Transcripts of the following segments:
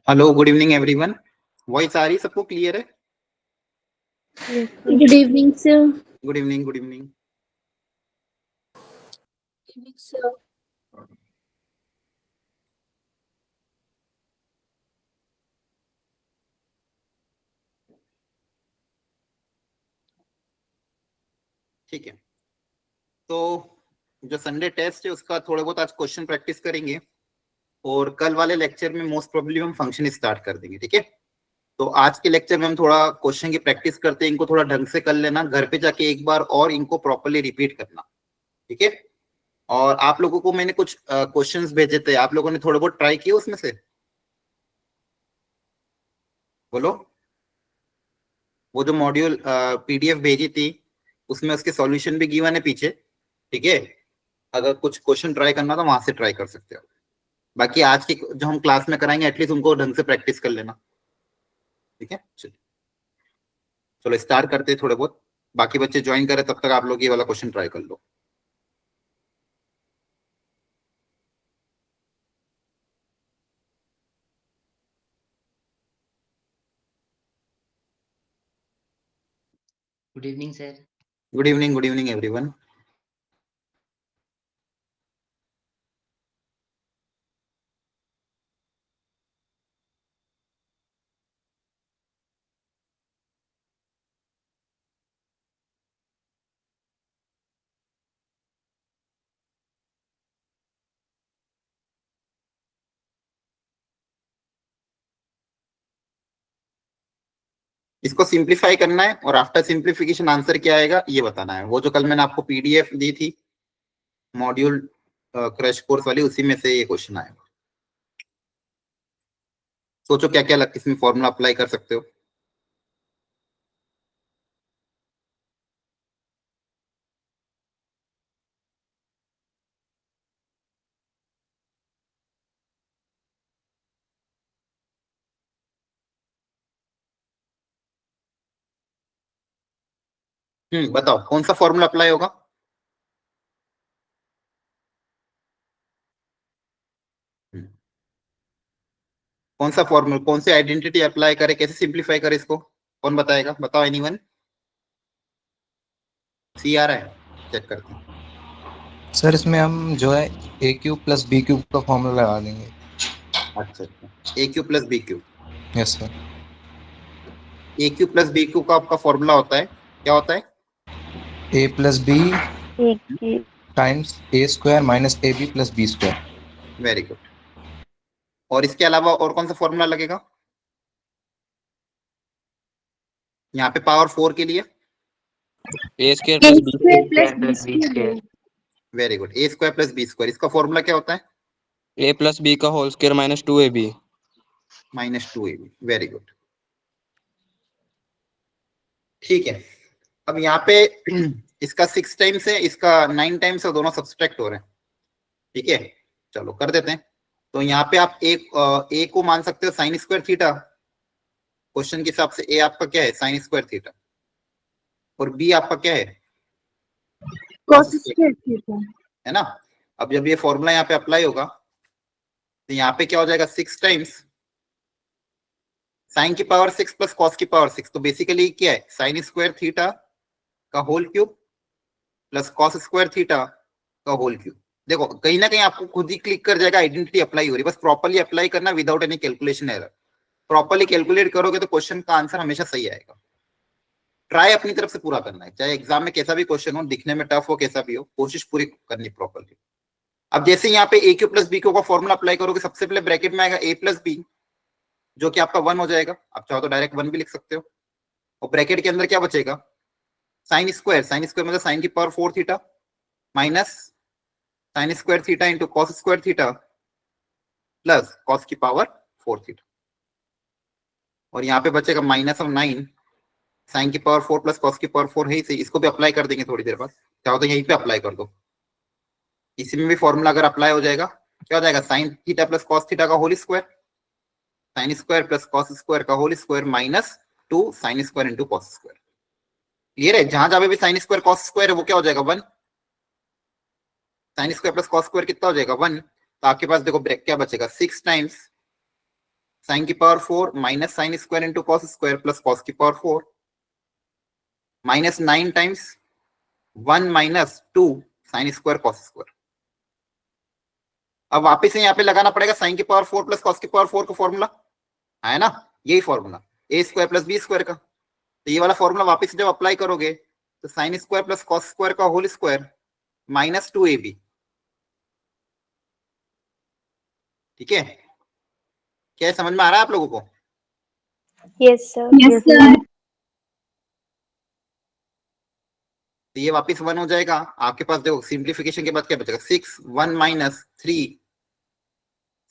Hello, good evening everyone. Voice आ रही सबको क्लियर है? Good evening sir. Good evening, good evening. Sir ठीक है, तो जो संडे टेस्ट है उसका थोड़ा बहुत आज क्वेश्चन प्रैक्टिस करेंगे और कल वाले लेक्चर में मोस्ट प्रोबेबली हम फंक्शन स्टार्ट कर देंगे। ठीक है, तो आज के लेक्चर में हम थोड़ा क्वेश्चन की प्रैक्टिस करते हैं, इनको थोड़ा ढंग से कर लेना, घर पे जाके एक बार और इनको प्रॉपरली रिपीट करना। ठीक है, और आप लोगों को मैंने कुछ क्वेश्चंस भेजे थे, आप लोगों ने थोड़े बहुत ट्राई किए उसमें से? बोलो। वो जो मॉड्यूल पीडीएफ भेजी थी उसमें उसके सॉल्यूशन भी गिवन है पीछे। ठीक है, अगर कुछ क्वेश्चन ट्राई करना तो वहां से ट्राई कर सकते हो। बाकी आज की जो हम क्लास में कराएंगे एटलीस्ट उनको ढंग से प्रैक्टिस कर लेना। ठीक है, चलो स्टार्ट करते हैं थोड़े बहुत। बाकी बच्चे ज्वाइन करें तब तक आप लोग ये वाला क्वेश्चन ट्राई कर लो। Good evening sir. Good evening everyone. इसको सिंप्लीफाई करना है और आफ्टर सिंप्लीफिकेशन आंसर क्या आएगा ये बताना है। वो जो कल मैंने आपको पीडीएफ दी थी मॉड्यूल क्रैश कोर्स वाली, उसी में से ये क्वेश्चन आएगा। सोचो क्या क्या इसमें फॉर्मूला अप्लाई कर सकते हो। बताओ कौन सा फॉर्मूला अप्लाई होगा? कौन सा फॉर्मूला, कौन सी आइडेंटिटी अप्लाई करे, कैसे सिंप्लीफाई करे इसको? कौन बताएगा? बताओ एनीवन। सी आ रहा है, चेक करते हैं। सर इसमें हम जो है A cube plus B cube का फॉर्मूला लगा देंगे। अच्छा, A Q plus B Q. Yes sir. A Q plus B Q का आपका फॉर्मूला होता है, क्या होता है? A plus B times A square minus A B plus B square. Very good. और इसके अलावा और कौन सा फॉर्मूला लगेगा यहाँ पे पावर 4 के लिए? A square plus B square plus B square. Very good, A square plus B square. इसका फॉर्मूला क्या होता है? ए प्लस बी का whole square minus 2ab। Minus 2ab। Very good, ठीक है। अब यहाँ पे इसका 6 टाइम्स है, इसका 9 टाइम्स है, दोनों सब्सट्रैक्ट हो रहे हैं। ठीक है, चलो कर देते हैं। तो यहाँ पे आप ए को मान सकते हो साइन स्क्वायर थीटा। क्वेश्चन के हिसाब से ए आपका क्या है? Sine square theta. और बी आपका क्या है? कॉस स्क्वायर थीटा, है ना। अब जब ये फॉर्मूला यहाँ पे अप्लाई होगा तो यहाँ पे क्या हो जाएगा? 6 टाइम्स साइन की पावर 6 प्लस कॉस की पावर 6। तो बेसिकली क्या है? साइन स्क्वायर थीटा का whole cube plus cos square theta का होल क्यूब। देखो कहीं ना कहीं आपको खुद ही क्लिक कर जाएगा, आइडेंटिटी अप्लाई हो रही है। बस प्रॉपर्ली अप्लाई करना without any calculation error. Properly calculate करोगे तो क्वेश्चन का आंसर हमेशा सही आएगा। ट्राई अपनी तरफ से पूरा करना है, चाहे एग्जाम में कैसा भी क्वेश्चन हो, दिखने में टफ हो, कैसा भी हो, कोशिश पूरी करनी प्रॉपर्ली। अब जैसे यहाँ पे ए क्यू प्लस बी क्यू का फॉर्मूला अप्लाई करोगे, सबसे पहले ब्रैकेट में आएगा ए प्लस बी, जो कि आपका 1 हो जाएगा। आप चाहो तो डायरेक्ट 1 भी लिख सकते हो। और ब्रैकेट के अंदर क्या बचेगा? साइन स्क्वायर, साइन स्क्वायर मतलब साइन की power 4 theta minus sine square theta into cos square theta plus cos की पावर 4 थीटा। और यहाँ पे बचेगा माइनस ऑफ 9 साइन की पावर 4 प्लस कॉस की पावर 4 है इसे, इसको भी अप्लाई कर देंगे थोड़ी देर बाद। चाहो तो यहीं पे अप्लाई कर दो, इसी में भी फॉर्मूला अगर अप्लाई हो जाएगा क्या हो जाएगा? Sine theta plus cos theta का whole square, sine square plus cos square का whole square minus 2 sine square into cos square. Clear है? जहां जहां पे भी साइन स्क्वायर कॉस स्क्वायर है वो क्या हो जाएगा? 1। Sign square plus cos square कितना हो जाएगा? 1। तो आपके पास देखो ब्रेक क्या बचेगा? 6 टाइम्स साइन की power 4 minus sine square into cos square plus cos की power 4 minus 9 times 1 minus 2 sine square cos square. अब वापस से यहाँ पे लगाना पड़ेगा साइन की पावर 4 प्लस कॉस की पावर 4 का फॉर्मूला है ना, यही formula A square plus B square का। तो ये वाला फॉर्मूला वापस जब अप्लाई करोगे तो sign square plus cos square का होल स्क्वायर माइनस 2ab। ठीक है, क्या समझ में आ रहा है आप लोगों को? Yes, sir. Yes, sir. तो ये वापस 1 हो जाएगा आपके पास। देखो सिंप्लीफिकेशन के बाद क्या बचेगा, 6 1 minus 3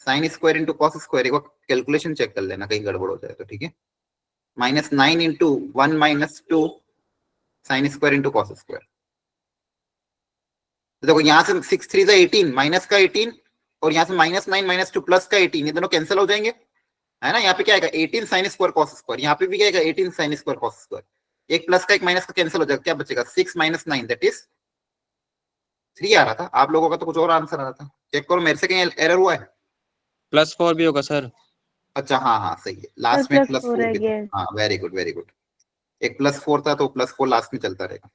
sign square into cos square. एक बार कैलकुलेशन चेक कर लेना कहीं गड़बड़ हो जाए तो। ठीक है, minus 9 into 1 minus 2 sine square into cos square. देखो यहाँ से 6 3 से 18 माइनस का 18 और यहाँ से माइनस 9 माइनस 2 प्लस का 18, ये दोनों कैंसिल हो जाएंगे है ना। यहाँ पे क्या आएगा 18 साइन स्क्वायर कॉस स्क्वायर, यहाँ पे भी क्या आएगा 18 साइन स्क्वायर कॉस स्क्वायर। एक प्लस का एक माइनस का कैंसिल हो जाएगा, क्या बचेगा 6 माइनस 9 दैट इज 3 आ रहा था। आप लोगों का तो कुछ और आंसर आ रहा था, चेक करो मेरे से कहीं एरर हुआ है। +4 भी होगा सर। अच्छा हाँ हाँ सही है, लास्ट में +4 +4 है भी ये। था। हाँ वेरी गुड वेरी गुड, एक +4 था तो +4 लास्ट में चलता रहेगा।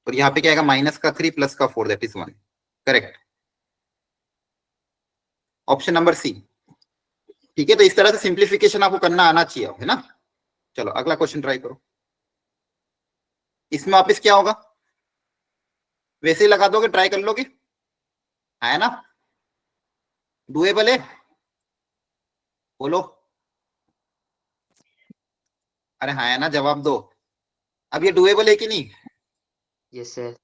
और यहाँ पे क्या आएगा माइनस का 3 प्लस का 4 that is 1। Correct, option number C. ठीक है, तो इस तरह से सिंप्लीफिकेशन आपको करना आना चाहिए है ना। चलो अगला क्वेश्चन ट्राई करो। इसमें वापस क्या होगा, वैसे ही लगा दोगे, ट्राई कर लोगे है ना। डुएबल है, बोलो अरे हाँ है ना, जवाब दो। अब ये डुएबल है कि नहीं? Yes sir.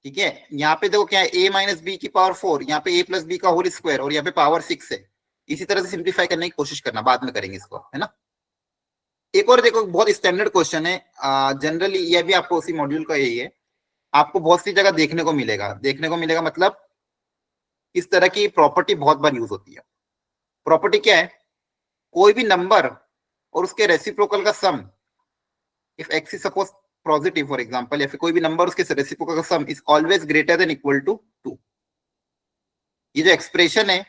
ठीक है, यहाँ पे देखो क्या है a माइनस बी की पावर 4, यहाँ पे a प्लस बी का होल स्क्वायर और यहाँ पे पावर 6 है। इसी तरह से सिंप्लीफाई करने की कोशिश करना, बाद में करेंगे इसको है ना। एक और देखो बहुत स्टैंडर्ड क्वेश्चन है, जनरली ये भी आपको उसी मॉड्यूल का यही है, आपको बहुत सी जगह देखने को मिलेगा मतलब इस तरह की प्रॉपर्टी बहुत बार यूज होती है। प्रॉपर्टी क्या है, कोई भी नंबर और उसके रेसिप्रोकल का sum, if x is suppose positive for example, या फिर कोई भी नंबर उसके रेसिप्रोकल का sum is always greater than equal to 2। ये जो एक्सप्रेशन है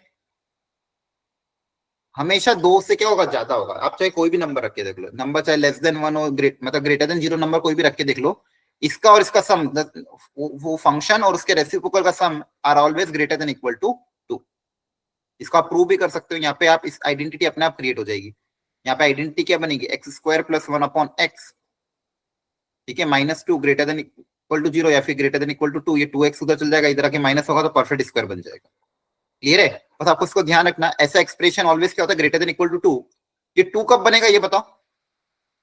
हमेशा 2 से क्या होगा, ज्यादा होगा। आप चाहे कोई भी नंबर रख के देख लो, नंबर चाहे लेस देन 1 हो, मतलब ग्रेटर देन 0 नंबर कोई भी रख के देख लो, इसका और इसका सम, वो फंक्शन और उसके रेसिप्रोकल का sum are always greater than equal to 2। इसको आप प्रूव भी कर सकते हो। यहाँ पे आप इस आइडेंटिटी अपने आप क्रिएट हो जाएगी। यहाँ पे आइडेंटिटी क्या बनेगी, x square plus 1 upon x, ठीक है, -2 ग्रेटर देन इक्वल टू 0 या फिर ग्रेटर देन इक्वल टू 2। ये 2x उधर चल जाएगा, इधर आके माइनस होगा तो परफेक्ट स्क्वायर बन जाएगा। क्लियर है, बस आपको इसको ध्यान रखना। ऐसा एक्सप्रेशन ऑलवेज क्या होता है, ग्रेटर देन इक्वल टू 2। ये 2 कब बनेगा ये बताओ,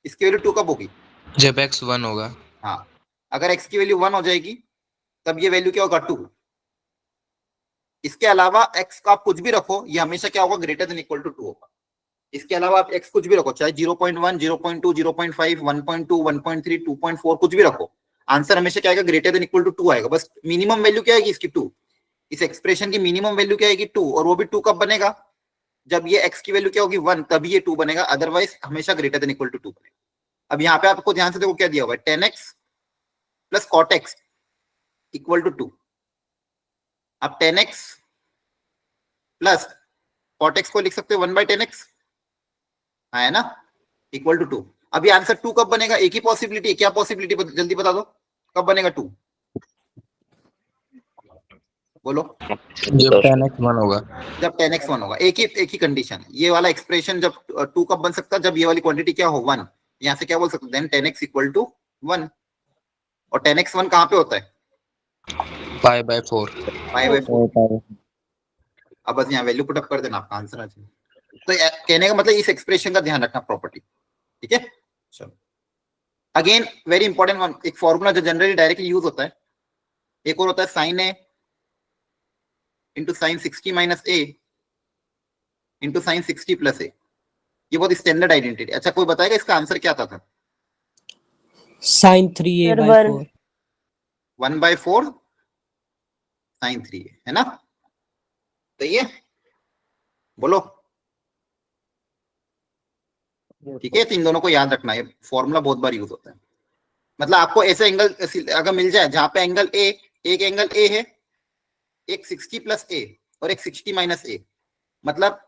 इसकी वैल्यू 2 कब होगी, जब x 1 होगा। हाँ, अगर x की वैल्यू 1 हो जाएगी तब ये वैल्यू क्या होगा 2। इसके अलावा x का आप कुछ भी रखो, ये हमेशा क्या होगा, ग्रेटर देन इक्वल टू 2 होगा। इसके अलावा आप x कुछ भी रखो, चाहे 0.1 0.2 0.5 1.2 1.3 2.4 कुछ भी रखो, आंसर हमेशा क्या आएगा, ग्रेटर देन इक्वल टू 2 आएगा। बस मिनिमम वैल्यू क्या आएगी इसकी 2। इस एक्सप्रेशन की मिनिमम वैल्यू क्या आएगी 2, और वो भी 2 कब बनेगा, जब ये x की वैल्यू क्या होगी 1, तभी ये 2 बनेगा, अदरवाइज हमेशा ग्रेटर देन इक्वल टू 2 बनेगा। अब यहाँ पे आपको ध्यान से देखो क्या दिया हुआ है, 10x plus cot x equal to 2। अब 10x प्लस cot x को लिख सकते हो 1/10x है ना, इक्वल टू 2। अब ये आंसर 2 कब बनेगा, एक ही पॉसिबिलिटी है, क्या पॉसिबिलिटी जल्दी बता दो, कब बनेगा 2, बोलो। जब 10x 1 होगा। जब 10x 1 होगा, एक ही कंडीशन। ये वाला एक्सप्रेशन जब 2 कब बन सकता है, जब ये वाली क्वांटिटी क्या हो 1। यहाँ से क्या बोल सकते हैं, 10x इक्वल टू 1। और 10x 1 कहाँ पे होता है, π/4। π/4। अब बस यहाँ वैल्यू पुटअप कर देना, आपका आंसर आ जाएगा। तो कहने का मतलब इस एक्सप्रेशन का ध्यान रखना, प्रॉपर्टी। ठीक है, चलो अगेन वेरी इंपॉर्टेंट वन, एक फॉर्मूला जो जनरली डायरेक्टली यूज होता है, एक और होता है साइन ए इंटू साइन 60 माइनस ए इंटू साइन 60 प्लस ए। ये बहुत स्टैंडर्ड आइडेंटिटी। अच्छा कोई बताएगा इसका आंसर क्या आता था, sin 3a/4 1/4 साइन 3 है ना। तो ये बोलो, ठीक है, तो इन दोनों को याद रखना, है फॉर्मूला बहुत बार यूज होता है। मतलब आपको ऐसे एंगल अगर मिल जाए जहां पे एंगल ए, एक एंगल ए है, एक 60 प्लस ए और एक 60 माइनस ए, मतलब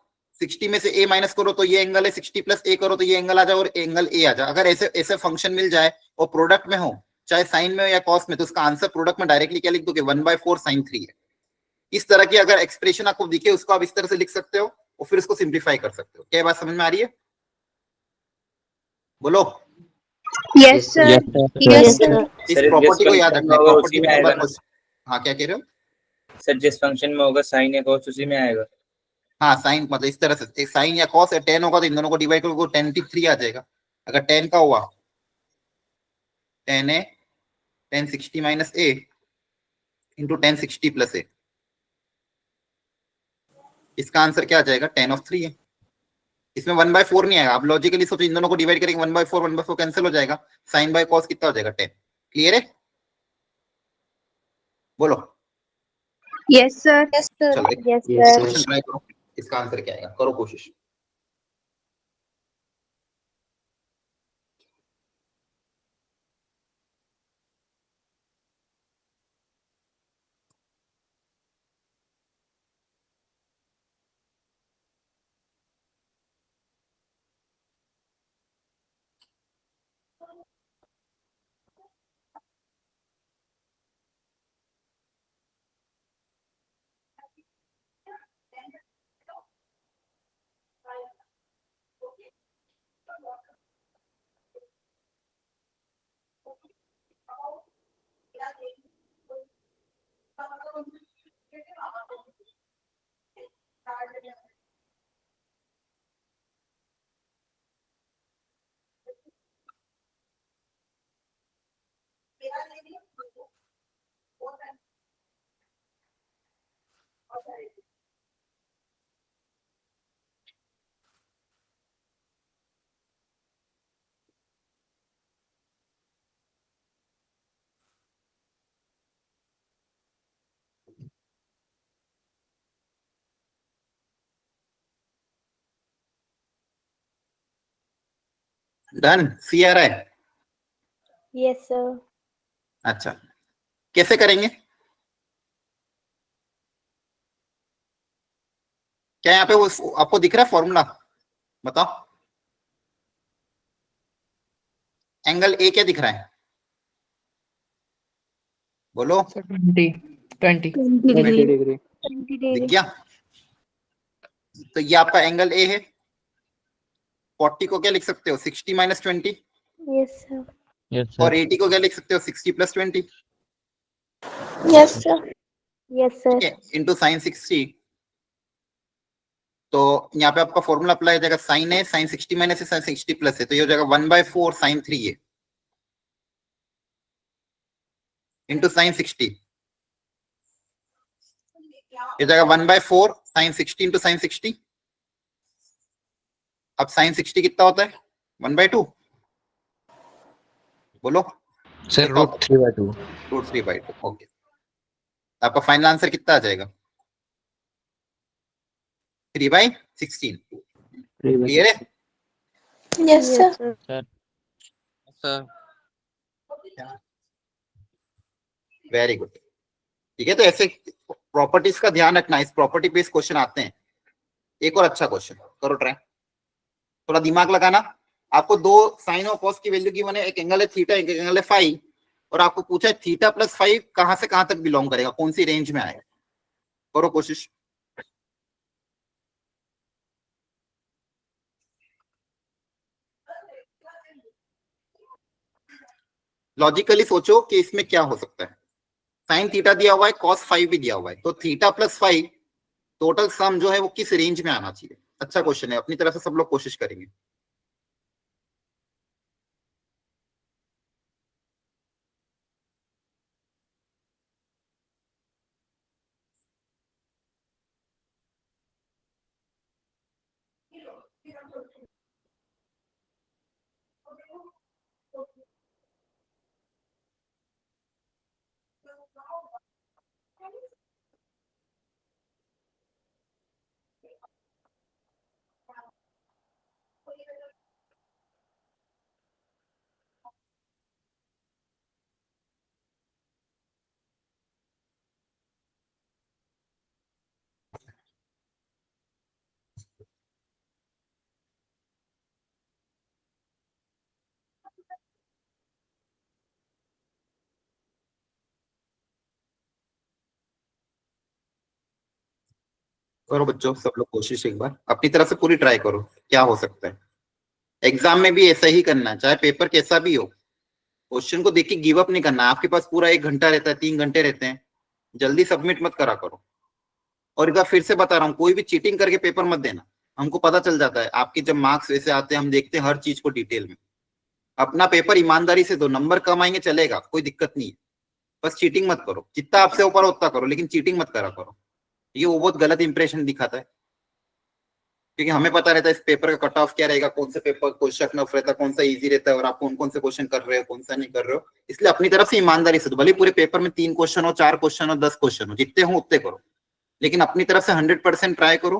60 में से ए माइनस करो तो ये एंगल है, 60 प्लस ए करो तो ये एंगल आ जाए और एंगल ए आ जाए। अगर ऐसे ऐसे फंक्शन मिल जाए और प्रोडक्ट में हो, चाहे साइन में हो या कॉस में, तो उसका आंसर प्रोडक्ट में डायरेक्टली क्या लिख दोगे, 1/4 sin 3 है। इस तरह की अगर एक्सप्रेशन आपको दिखे उसको आप इस तरह से लिख सकते हो और फिर उसको सिंप्लीफाई कर सकते हो। क्या बात समझ में आ रही है? बोलो। Yes, sir. Yes, sir. Yes, sir. इस सर, प्रॉपर्टी जिस को याद फंक्शन रखना में है, होगा प्रॉपर्टी उसी में बार आएगा बार ना। हाँ, क्या कह रहे हो? सर, जिस फंक्शन में होगा साइन या कॉस उसी में आएगा। हाँ, साइन मतलब इस तरह से, एक साइन या कॉस या टेन होगा तो इन दोनों को डिवाइड करोगे, टेन की 3 आ जाएगा। अगर टेन का हुआ, टेन ए टेन 60 माइनस ए इंटू 1060 प्लस ए, इसका आंसर क्या आ जाएगा, 10/3 है। इसमें 1/4 नहीं आएगा। आप लॉजिकली सोचो, इन दोनों को डिवाइड करेंगे 1/4 कैंसिल हो जाएगा, साइन बाय कॉस कितना हो जाएगा, 10। क्लियर है? बोलो। Yes, sir. Yes, sir. चलो Yes, Yes, sir. sir. Question try करो, इसका आंसर क्या आएगा, करो कोशिश। डन, सी आ रहा है? Yes, sir. अच्छा, कैसे करेंगे? क्या यहाँ पे वो आपको दिख रहा है फॉर्मूला? बताओ। एंगल ए क्या दिख रहा है, बोलो। 20 20 20 degree. degree. 20 दिख degree. गया? तो ये आपका एंगल ए है। 40 को क्या लिख सकते हो, 60 माइनस 20, Yes, sir. Yes, और sir. 80 को क्या लिख सकते हो, 60 plus 20, Yes, sir. Yes, sir. ठीक है, इंटू साइन 60। तो यहाँ पे आपका फॉर्मूला अप्लाई हो जाएगा, साइन है साइन 60 माइनस है साइन 60 प्लस है, तो ये हो जाएगा 1/4 sin 3 है इंटू साइन 60, ये जाएगा 1/4 sin 60 इंटू साइन 60। अब साइन 60 कितना होता है, 1/2, बोलो। सर √3/2। √3/2, ओके। आपका फाइनल आंसर कितना आ जाएगा, 3/16। 3 by क्लियर है? 6. Yes, sir. Sir. Sir. Very good. ठीक है, तो ऐसे प्रॉपर्टीज का ध्यान रखना, इस प्रॉपर्टी बेस्ड क्वेश्चन आते हैं। एक और अच्छा क्वेश्चन करो ट्राई, थोड़ा दिमाग लगाना। आपको दो साइन और कॉस की वैल्यू की मैंने, एक एंगल है थीटा, एक एंगल है फाई, और आपको पूछा है थीटा प्लस फाई कहां से कहां तक बिलोंग करेगा, कौन सी रेंज में आएगा, करो कोशिश। लॉजिकली सोचो कि इसमें क्या हो सकता है। साइन थीटा दिया हुआ है, कॉस फाइव भी दिया हुआ है, तो theta plus five total sum जो है वो किस रेंज में आना चाहिए। अच्छा क्वेश्चन है, अपनी तरफ से सब लोग कोशिश करेंगे। करो बच्चों सब लोग कोशिश एक बार अपनी तरफ से पूरी ट्राई करो क्या हो सकता है। एग्जाम में भी ऐसा ही करना है, चाहे पेपर कैसा भी हो, क्वेश्चन को देख के गिव अप नहीं करना। आपके पास पूरा 1 घंटा रहता है, 3 घंटे रहते हैं, जल्दी सबमिट मत करा करो। और एक बार फिर से बता रहा हूँ, कोई भी चीटिंग करके पेपर मत देना। हमको पता चल जाता है आपके जब मार्क्स वैसे आते हैं, हम देखते हैं हर चीज को डिटेल में। अपना पेपर ईमानदारी से दो, नंबर कम आएंगे चलेगा, कोई दिक्कत नहीं है, बस चीटिंग मत करो। जितना आपसे ऊपर उतना करो, लेकिन चीटिंग मत करा करो। ये वो बहुत गलत इंप्रेशन दिखाता है, क्योंकि हमें पता रहता है इस पेपर का कट ऑफ क्या रहेगा, कौन से पेपर क्वेश्चन रफ रहता है, कौन सा इजी रहता है, और आप कौन कौन से क्वेश्चन कर रहे हो, कौन सा नहीं कर रहे हो। इसलिए अपनी तरफ से ईमानदारी से दो, भले पूरे पेपर में 3 क्वेश्चन हो, 4 क्वेश्चन हो, 10 क्वेश्चन हो, जितने हो उतने करो, लेकिन अपनी तरफ से 100% ट्राई करो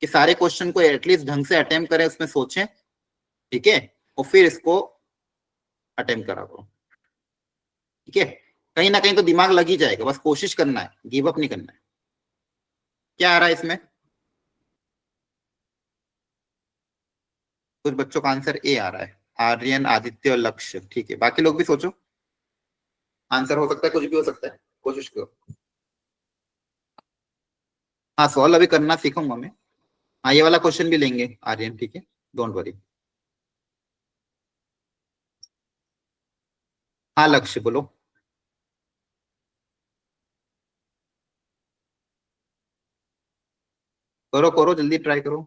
कि सारे क्वेश्चन को एटलीस्ट ढंग से अटेम्प्ट करें, उसमें सोचें, ठीक है, और फिर इसको अटेम्प्ट करा करो, ठीक है। कहीं ना कहीं तो दिमाग लग ही जाएगा, बस कोशिश करना है, गिव अप नहीं करना है। क्या आ रहा है इसमें? कुछ बच्चों का आंसर ए आ रहा है, आर्यन, आदित्य और लक्ष्य, ठीक है। बाकी लोग भी सोचो, आंसर हो सकता है, कुछ भी हो सकता है, कोशिश करो। हाँ सॉल्व अभी करना सीखूंगा मैं। हाँ ये वाला क्वेश्चन भी लेंगे आर्यन, ठीक है, डोंट वरी। हाँ लक्ष्य बोलो। करो करो जल्दी ट्राई करो।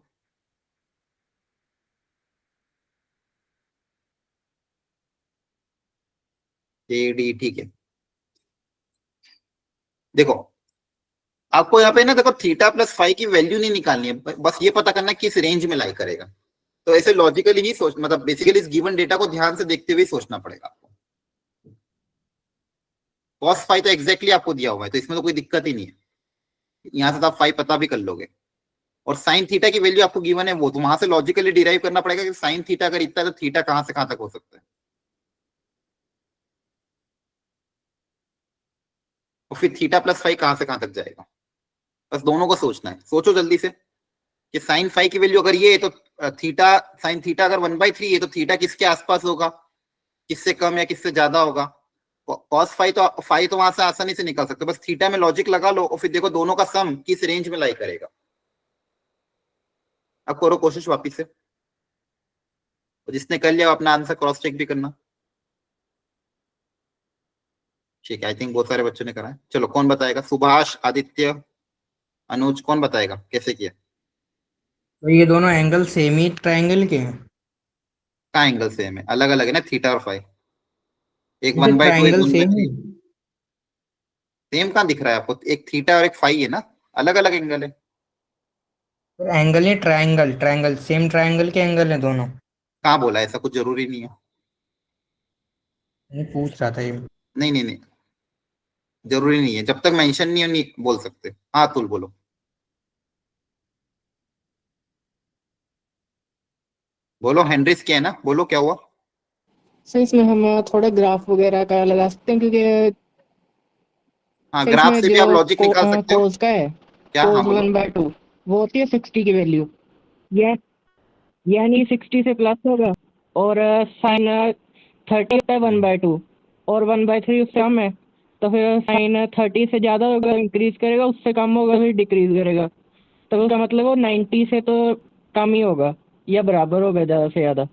ए डी, ठीक है। देखो आपको यहाँ पे ना, देखो थीटा प्लस फाइव की वैल्यू नहीं निकालनी है, बस ये पता करना है किस रेंज में लाई करेगा। तो ऐसे लॉजिकली ही सोच, मतलब बेसिकली इस गिवन डेटा को ध्यान से देखते हुए सोचना पड़ेगा आपको। कॉस फाइव तो एग्जैक्टली आपको दिया हुआ है, तो इसमें तो कोई दिक्कत ही नहीं है, यहाँ से तो आप फाइव पता भी कर लोगे। और साइन थीटा की वैल्यू आपको गिवन है, वो तो वहां से लॉजिकली डिराइव करना पड़ेगा कि साइन थीटा अगर इतना है तो थीटा कहां से कहां तक हो सकता है। और फिर थीटा प्लस फाइव कहां से कहां तक जाएगा, बस दोनों को सोचना है। सोचो जल्दी से कि साइन फाइव की वैल्यू अगर ये है तो थीटा, साइन थीटा अगर 1/3 है तो थीटा किसके आसपास होगा, किससे कम या किससे ज्यादा होगा। कॉस फाइव तो वहां से आसानी से निकाल सकते हो, बस थीटा में लॉजिक लगा लो और फिर देखो दोनों का सम किस रेंज में लाई करेगा। अब करो कोशिश वापिस से, जिसने कर लिया अपना आंसर क्रॉस चेक भी करना, ठीक है। आई थिंक बहुत सारे बच्चों ने करा है। चलो कौन बताएगा, सुभाष, आदित्य, अनुज, कौन बताएगा कैसे किया? तो ये दोनों एंगल सेम ही ट्रायंगल के हैं। का एंगल सेम है, अलग अलग है ना थीटा और फाइव, एक जैसे 1/2 एक ट्रायंगल सेम 1/3। है। सेम कहाँ दिख रहा है आपको, एक थीटा और एक फाइव है ना, अलग अलग एंगल है। तो एंगल है ट्रायंगल, ट्रायंगल सेम ट्रायंगल के एंगल है दोनों। कहाँ बोला, ऐसा कुछ जरूरी नहीं है। मैं पूछ रहा था ये। नहीं नहीं नहीं, जरूरी नहीं है, जब तक मेंशन नहीं हो नहीं बोल सकते। हाँ तुल बोलो। बोलो हेनरिस क्या है ना, बोलो क्या हुआ। सर इसमें हम थोड़ा ग्राफ वगैरह का लगा सकते हैं, क्योंकि हाँ सर ग्राफ इसमें से भी जो आप लॉजिक निकाल सकते हो। कोस का है, क्या, हाँ कोस बोलो। 1/2 वो होती है 60 की वैल्यू, यह यानी 60 से प्लस होगा। और साइन 30 होता है 1/2, और 1/3 उससे कम है, तो फिर साइन 30 से ज़्यादा होगा इंक्रीज करेगा, उससे कम होगा फिर डिक्रीज करेगा। तो उसका मतलब वो 90 से तो कम ही होगा या बराबर होगा ज़्यादा से ज़्यादा।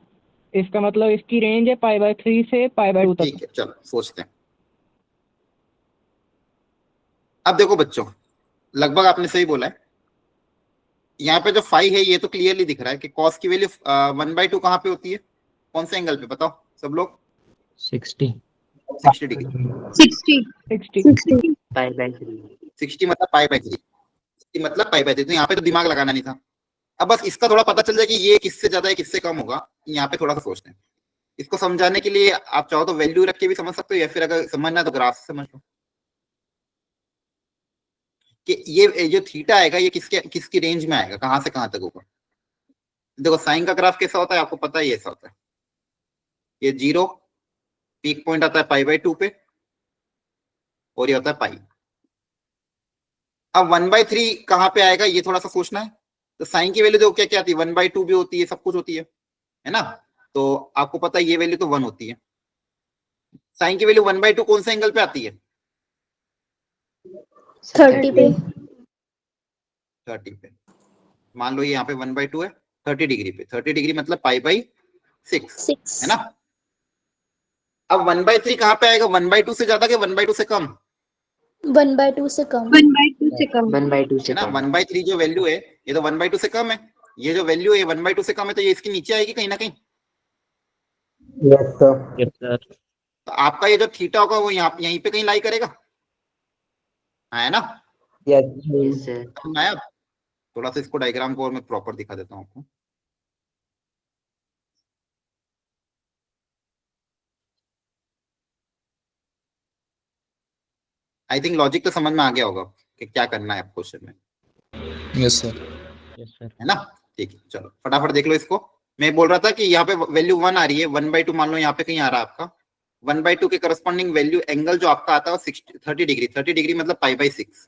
इसका मतलब इसकी रेंज है π/3 से π/2 तक। ठीक है चलो सोचते हैं। अब देखो बच्चों, लगभग आपने सही बोला है। यहाँ पे जो फाइव है ये तो क्लियरली दिख रहा है कि कॉस की वैल्यू 1/2 कहाँ पे होती है, कौन से एंगल पे बताओ सब लोग। 60 60 डिग्री। 60 60 मतलब π/3, मतलब π/3, तो यहाँ पे तो दिमाग लगाना नहीं था। अब बस इसका थोड़ा पता चल जाए कि ये किससे ज्यादा है किससे कम होगा, यहाँ पे थोड़ा सा सोचते हैं। इसको समझाने के लिए आप चाहो तो वैल्यू रख के भी समझ सकते हो, या फिर अगर समझना है तो ग्राफ से समझ लो कि ये जो थीटा आएगा ये किसके किसकी रेंज में आएगा, कहां से कहां तक होगा। देखो साइन का ग्राफ कैसा होता है आपको पता ही, ऐसा होता है, ये 0 पीक पॉइंट आता है π/2 पे, और ये होता है पाई। अब 1/3 कहां पे आएगा ये थोड़ा सा सोचना है। तो साइन की वैल्यू देखो क्या क्या आती है, 1/2 भी होती है, सब कुछ होती है ना। तो आपको पता है ये वैल्यू तो 1 होती है। साइन की वैल्यू 1/2 कौन से एंगल पे आती है, 30 पे। 30 पे। मान लो ये यहाँ पे 1/2 है 30 डिग्री पे, 30 डिग्री मतलब π/6 6 है ना। अब 1/3 कहाँ पे आएगा, 1/2 से ज्यादा कि 1/2 से कम 1/2 से कम। 1/2 से कम। 1/2 है से ना। कम। 1/3 जो वैल्यू है ये तो 1/2 से कम है, ये जो वैल्यू है 1/2 से कम है, तो ये इसके नीचे आएगी कहीं ना कहीं। Yes sir. Yes, sir. तो आपका ये जो थीटा होगा वो यहाँ यहीं पे कहीं लाई करेगा, है ना। Yes sir. समझ में आया? थोड़ा सा इसको डायग्राम को और मैं प्रॉपर दिखा देता हूँ आपको। आई थिंक लॉजिक तो समझ में आ गया होगा कि क्या करना है आप क्वेश्चन में, यस सर। Yes, sir. है ना। ठीक है, चलो फटाफट देख लो इसको। मैं बोल रहा था कि यहाँ पे वैल्यू 1 आ रही है, 1/2 मान लो यहाँ पे कहीं आ रहा है आपका, 1/2 के करस्पॉन्डिंग वैल्यू एंगल जो आपका आता है 30 डिग्री, 30 डिग्री मतलब π/6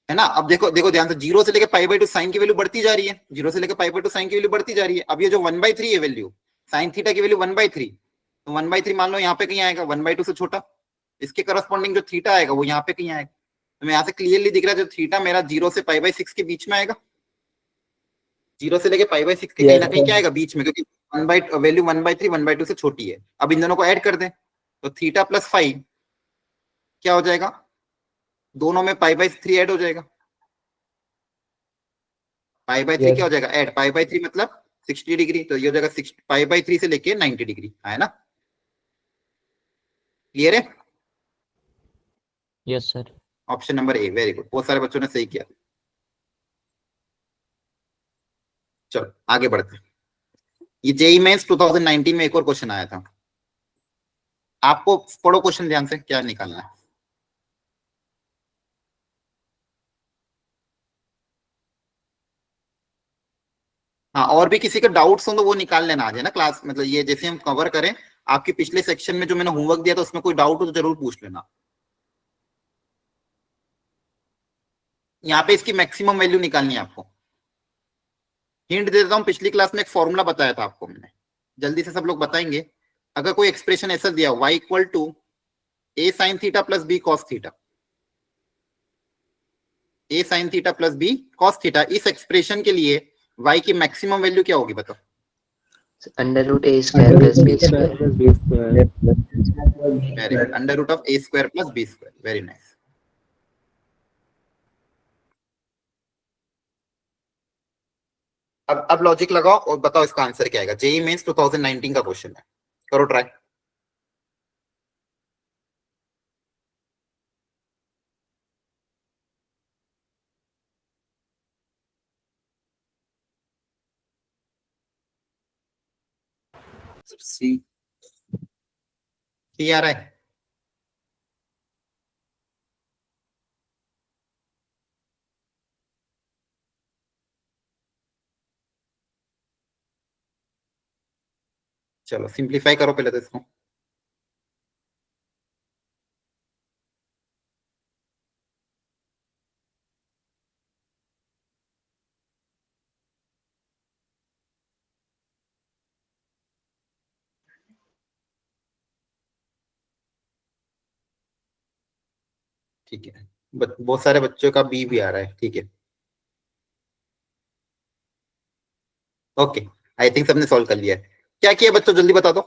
है ना। अब देखो देखो ध्यान से, 0 से लेकर π/2 साइन की वैल्यू बढ़ती जा रही है, 0 से लेकर π/2 साइन की वैल्यू बढ़ती जा रही है। अब ये जो 1/3 है वैल्यू साइन थीटा की वैल्यू 1/3, तो 1/3 मान लो यहाँ पे कहीं आएगा 1/2 से छोटा, इसके करस्पॉन्डिंग जो थीटा आएगा वो यहाँ पे कहीं आएगा। तो मैं यहाँ से क्लियरली दिख रहा है जो थीटा मेरा 0 से π/6 के बीच में आएगा, 0 से लेके π/6 के कहीं ना कहीं क्या आएगा बीच में, क्योंकि वैल्यू 1/3 1/2 से छोटी है। अब इन दोनों को ऐड कर दें तो थीटा प्लस फाइव क्या हो जाएगा, दोनों में π/3 ऐड हो जाएगा, π/3 क्या हो जाएगा ऐड, π/3 मतलब 60 डिग्री, तो ये हो जाएगा π/3 से लेके 90 डिग्री, है ना। क्लियर है? Yes, sir. Option number A, very good, बहुत सारे बच्चों ने सही किया। चलो आगे बढ़ते हैं। ये जेईई मेंस 2019 में एक और क्वेश्चन आया था, आपको पढ़ो क्वेश्चन ध्यान से क्या निकालना है। हाँ, और भी किसी के डाउट्स हो तो वो निकाल लेना आज, है ना क्लास, मतलब ये जैसे हम कवर करें, आपके पिछले सेक्शन में जो मैंने होमवर्क दिया था उसमें कोई डाउट हो तो जरूर पूछ लेना। यहाँ पे इसकी मैक्सिमम वैल्यू निकालनी है आपको। हिंट दे देता हूँ, पिछली क्लास में एक फॉर्मूला बताया था आपको मैंने, जल्दी से सब लोग बताएंगे। अगर कोई एक्सप्रेशन ऐसा दिया y = a sin theta plus b cos theta, a sin theta plus b cos theta, इस एक्सप्रेशन के लिए y की मैक्सिमम वैल्यू क्या होगी बताओ। √a² + b²। Very good, √a² + b², very nice. अब लॉजिक लगाओ और बताओ इसका आंसर क्या आएगा। जेईई मेंस 2019 का क्वेश्चन है, करो ट्राई। सी आ रहा है? चलो सिंप्लीफाई करो पहले तो इसको। ठीक है, बहुत सारे बच्चों का बी भी आ रहा है, ठीक है ओके। आई थिंक सबने सॉल्व कर लिया है। क्या किया बच्चों, जल्दी बता दो,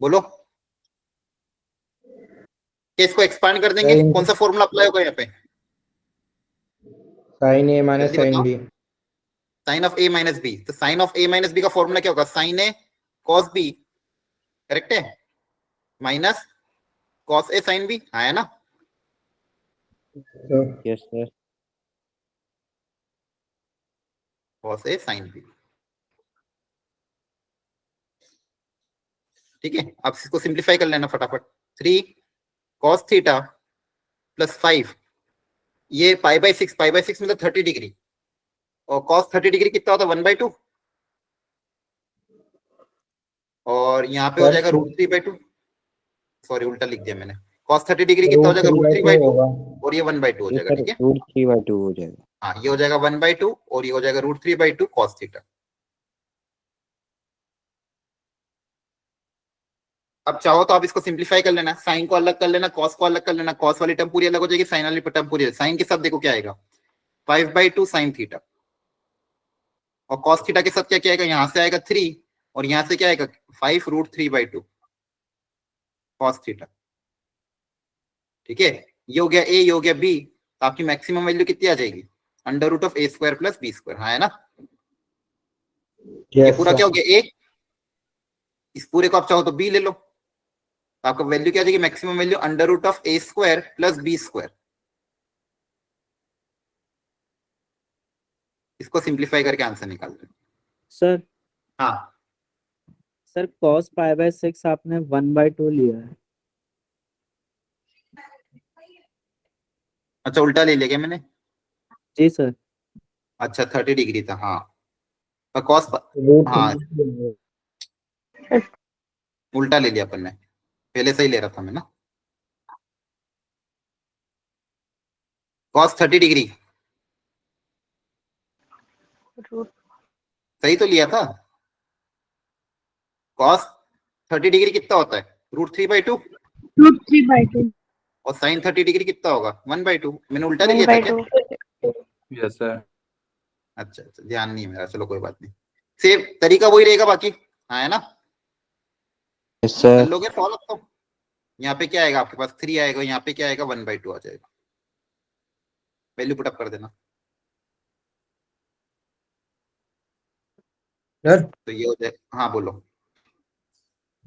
बोलो। क्या इसको एक्सपांड कर देंगे, कौन सा फॉर्मूला अप्लाई होगा यहाँ पे? sin a minus जल्दी sin बताओ। b। Sine of a minus B, तो sine of a minus B का फॉर्मूला क्या होगा, sine a cos b, correct है, minus cos a sin b, है ना। Yes, sir. cos a sin b, ठीक है। अब इसको सिंप्लीफाई कर लेना फटाफट। 3 cos थीटा प्लस 5, ये π/6, π/6 मतलब 30 डिग्री, और cos 30 डिग्री कितना होता है 1/2, और यहाँ पे हो जाएगा √3/2, सॉरी उल्टा लिख दिया मैंने। cos 30 डिग्री कितना हो जाएगा √3/2, और ये 1/2 हो Yes, जाएगा, sir. ठीक है। √3/2 हो जाएगा। हाँ, ये हो जाएगा 1/2 और ये हो जाएगा √3/2 cos थीटा। अब चाहो तो आप इसको सिंप्लीफाई कर लेना, साइन को अलग कर लेना, कॉस को अलग कर लेना, कॉस वाली टर्म पूरी अलग हो जाएगी, साइन वाली टर्म पूरी। साइन के साथ देखो क्या आएगा, 5/2 साइन थीटा, और कॉस थीटा के साथ क्या क्या आएगा, यहां से आएगा 3 और यहां से क्या आएगा 5√3/2 कॉस थीटा। ठीक है, ये हो गया ए, ये हो गया बी, तो आपकी मैक्सिमम वैल्यू कितनी आ जाएगी, √a² + b², हाँ है ना। ये पूरा क्या हो गया ए, इस पूरे को आप चाहो तो बी ले लो, तो आपका वैल्यू क्या आ जाएगी, मैक्सिमम वैल्यू √a² + b²। इसको सिंप्लीफाई करके आंसर निकाल दो। सर हाँ सर cos π/6 आपने 1/2 लिया है। अच्छा, उल्टा ले लिया क्या मैंने, जी सर। अच्छा 30 डिग्री था, हाँ पर कॉस, हाँ उल्टा ले लिया अपन ने, पहले सही ले रहा था मैं ना, कॉस 30 डिग्री सही तो लिया था। कॉस 30 डिग्री कितना होता है, √3/2, और साइन 30 डिग्री कितना होगा 1/2, मैंने उल्टा नहीं लिया था क्या। Yes sir. अच्छा अच्छा, ध्यान नहीं है मेरा, चलो कोई बात नहीं, सेम तरीका वही रहेगा बाकी, हाँ है ना। Yes sir. कर लोगे सॉल्व तो, यहाँ पे क्या आएगा आपके पास 3 आएगा, यहाँ पे क्या आएगा 1/2 आ जाएगा, वैल्यू पुट अप कर देना। सर तो ये हो जाए, हाँ बोलो।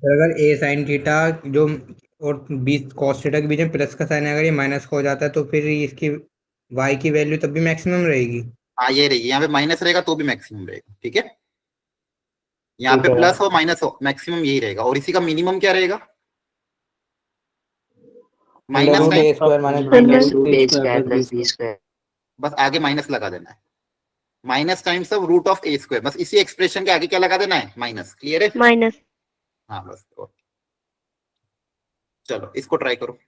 अगर a sin थीटा जो और b cos थीटा के बीच में प्लस का साइन है, अगर ये माइनस का हो जाता है तो फिर इसकी y की वैल्यू तब भी मैक्सिमम रहेगी। हाँ ये रहेगी, यहाँ पे माइनस रहेगा तो भी मैक्सिमम रहेगा, ठीक है, यहाँ पे ठीक है। प्लस हो माइनस हो मैक्सिमम यही रहेगा, और इसी का मिनिमम क्या रहेगा, माइनस √a² + b²। बस आगे माइनस लगा देना है, माइनस टाइम्स ऑफ √a², बस इसी एक्सप्रेशन के आगे क्या लगा देना है, माइनस। क्लियर है, माइनस। हाँ बस चलो इसको ट्राई करो,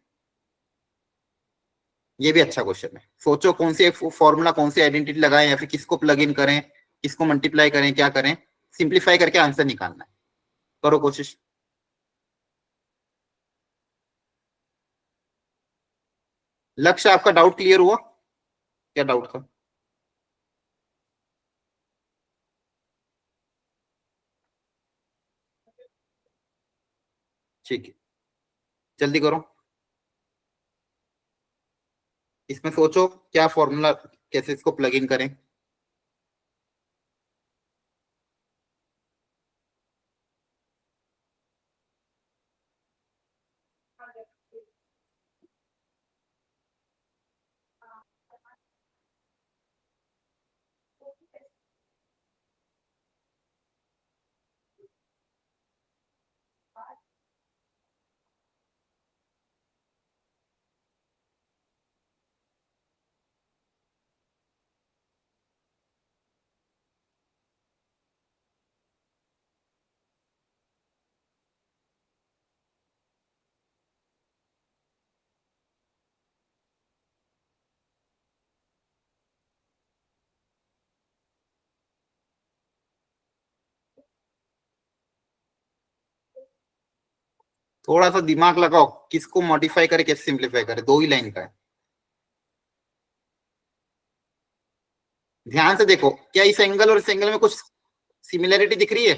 ये भी अच्छा क्वेश्चन है। सोचो कौन सी फॉर्मूला, कौन सी आइडेंटिटी लगाएं, या फिर किसको प्लग इन करें, किसको मल्टीप्लाई करें, क्या करें, सिंप्लीफाई करके आंसर निकालना है, करो कोशिश। लक्ष्य आपका डाउट क्लियर हुआ, क्या डाउट था। ठीक है, जल्दी करो, इसमें सोचो क्या फॉर्मूला, कैसे इसको प्लग इन करें। थोड़ा सा दिमाग लगाओ, किसको मॉडिफाई करे, कैसे सिंप्लीफाई करे, 2 ही लाइन का है। ध्यान से देखो, क्या इस एंगल और इस एंगल में कुछ सिमिलरिटी दिख रही है,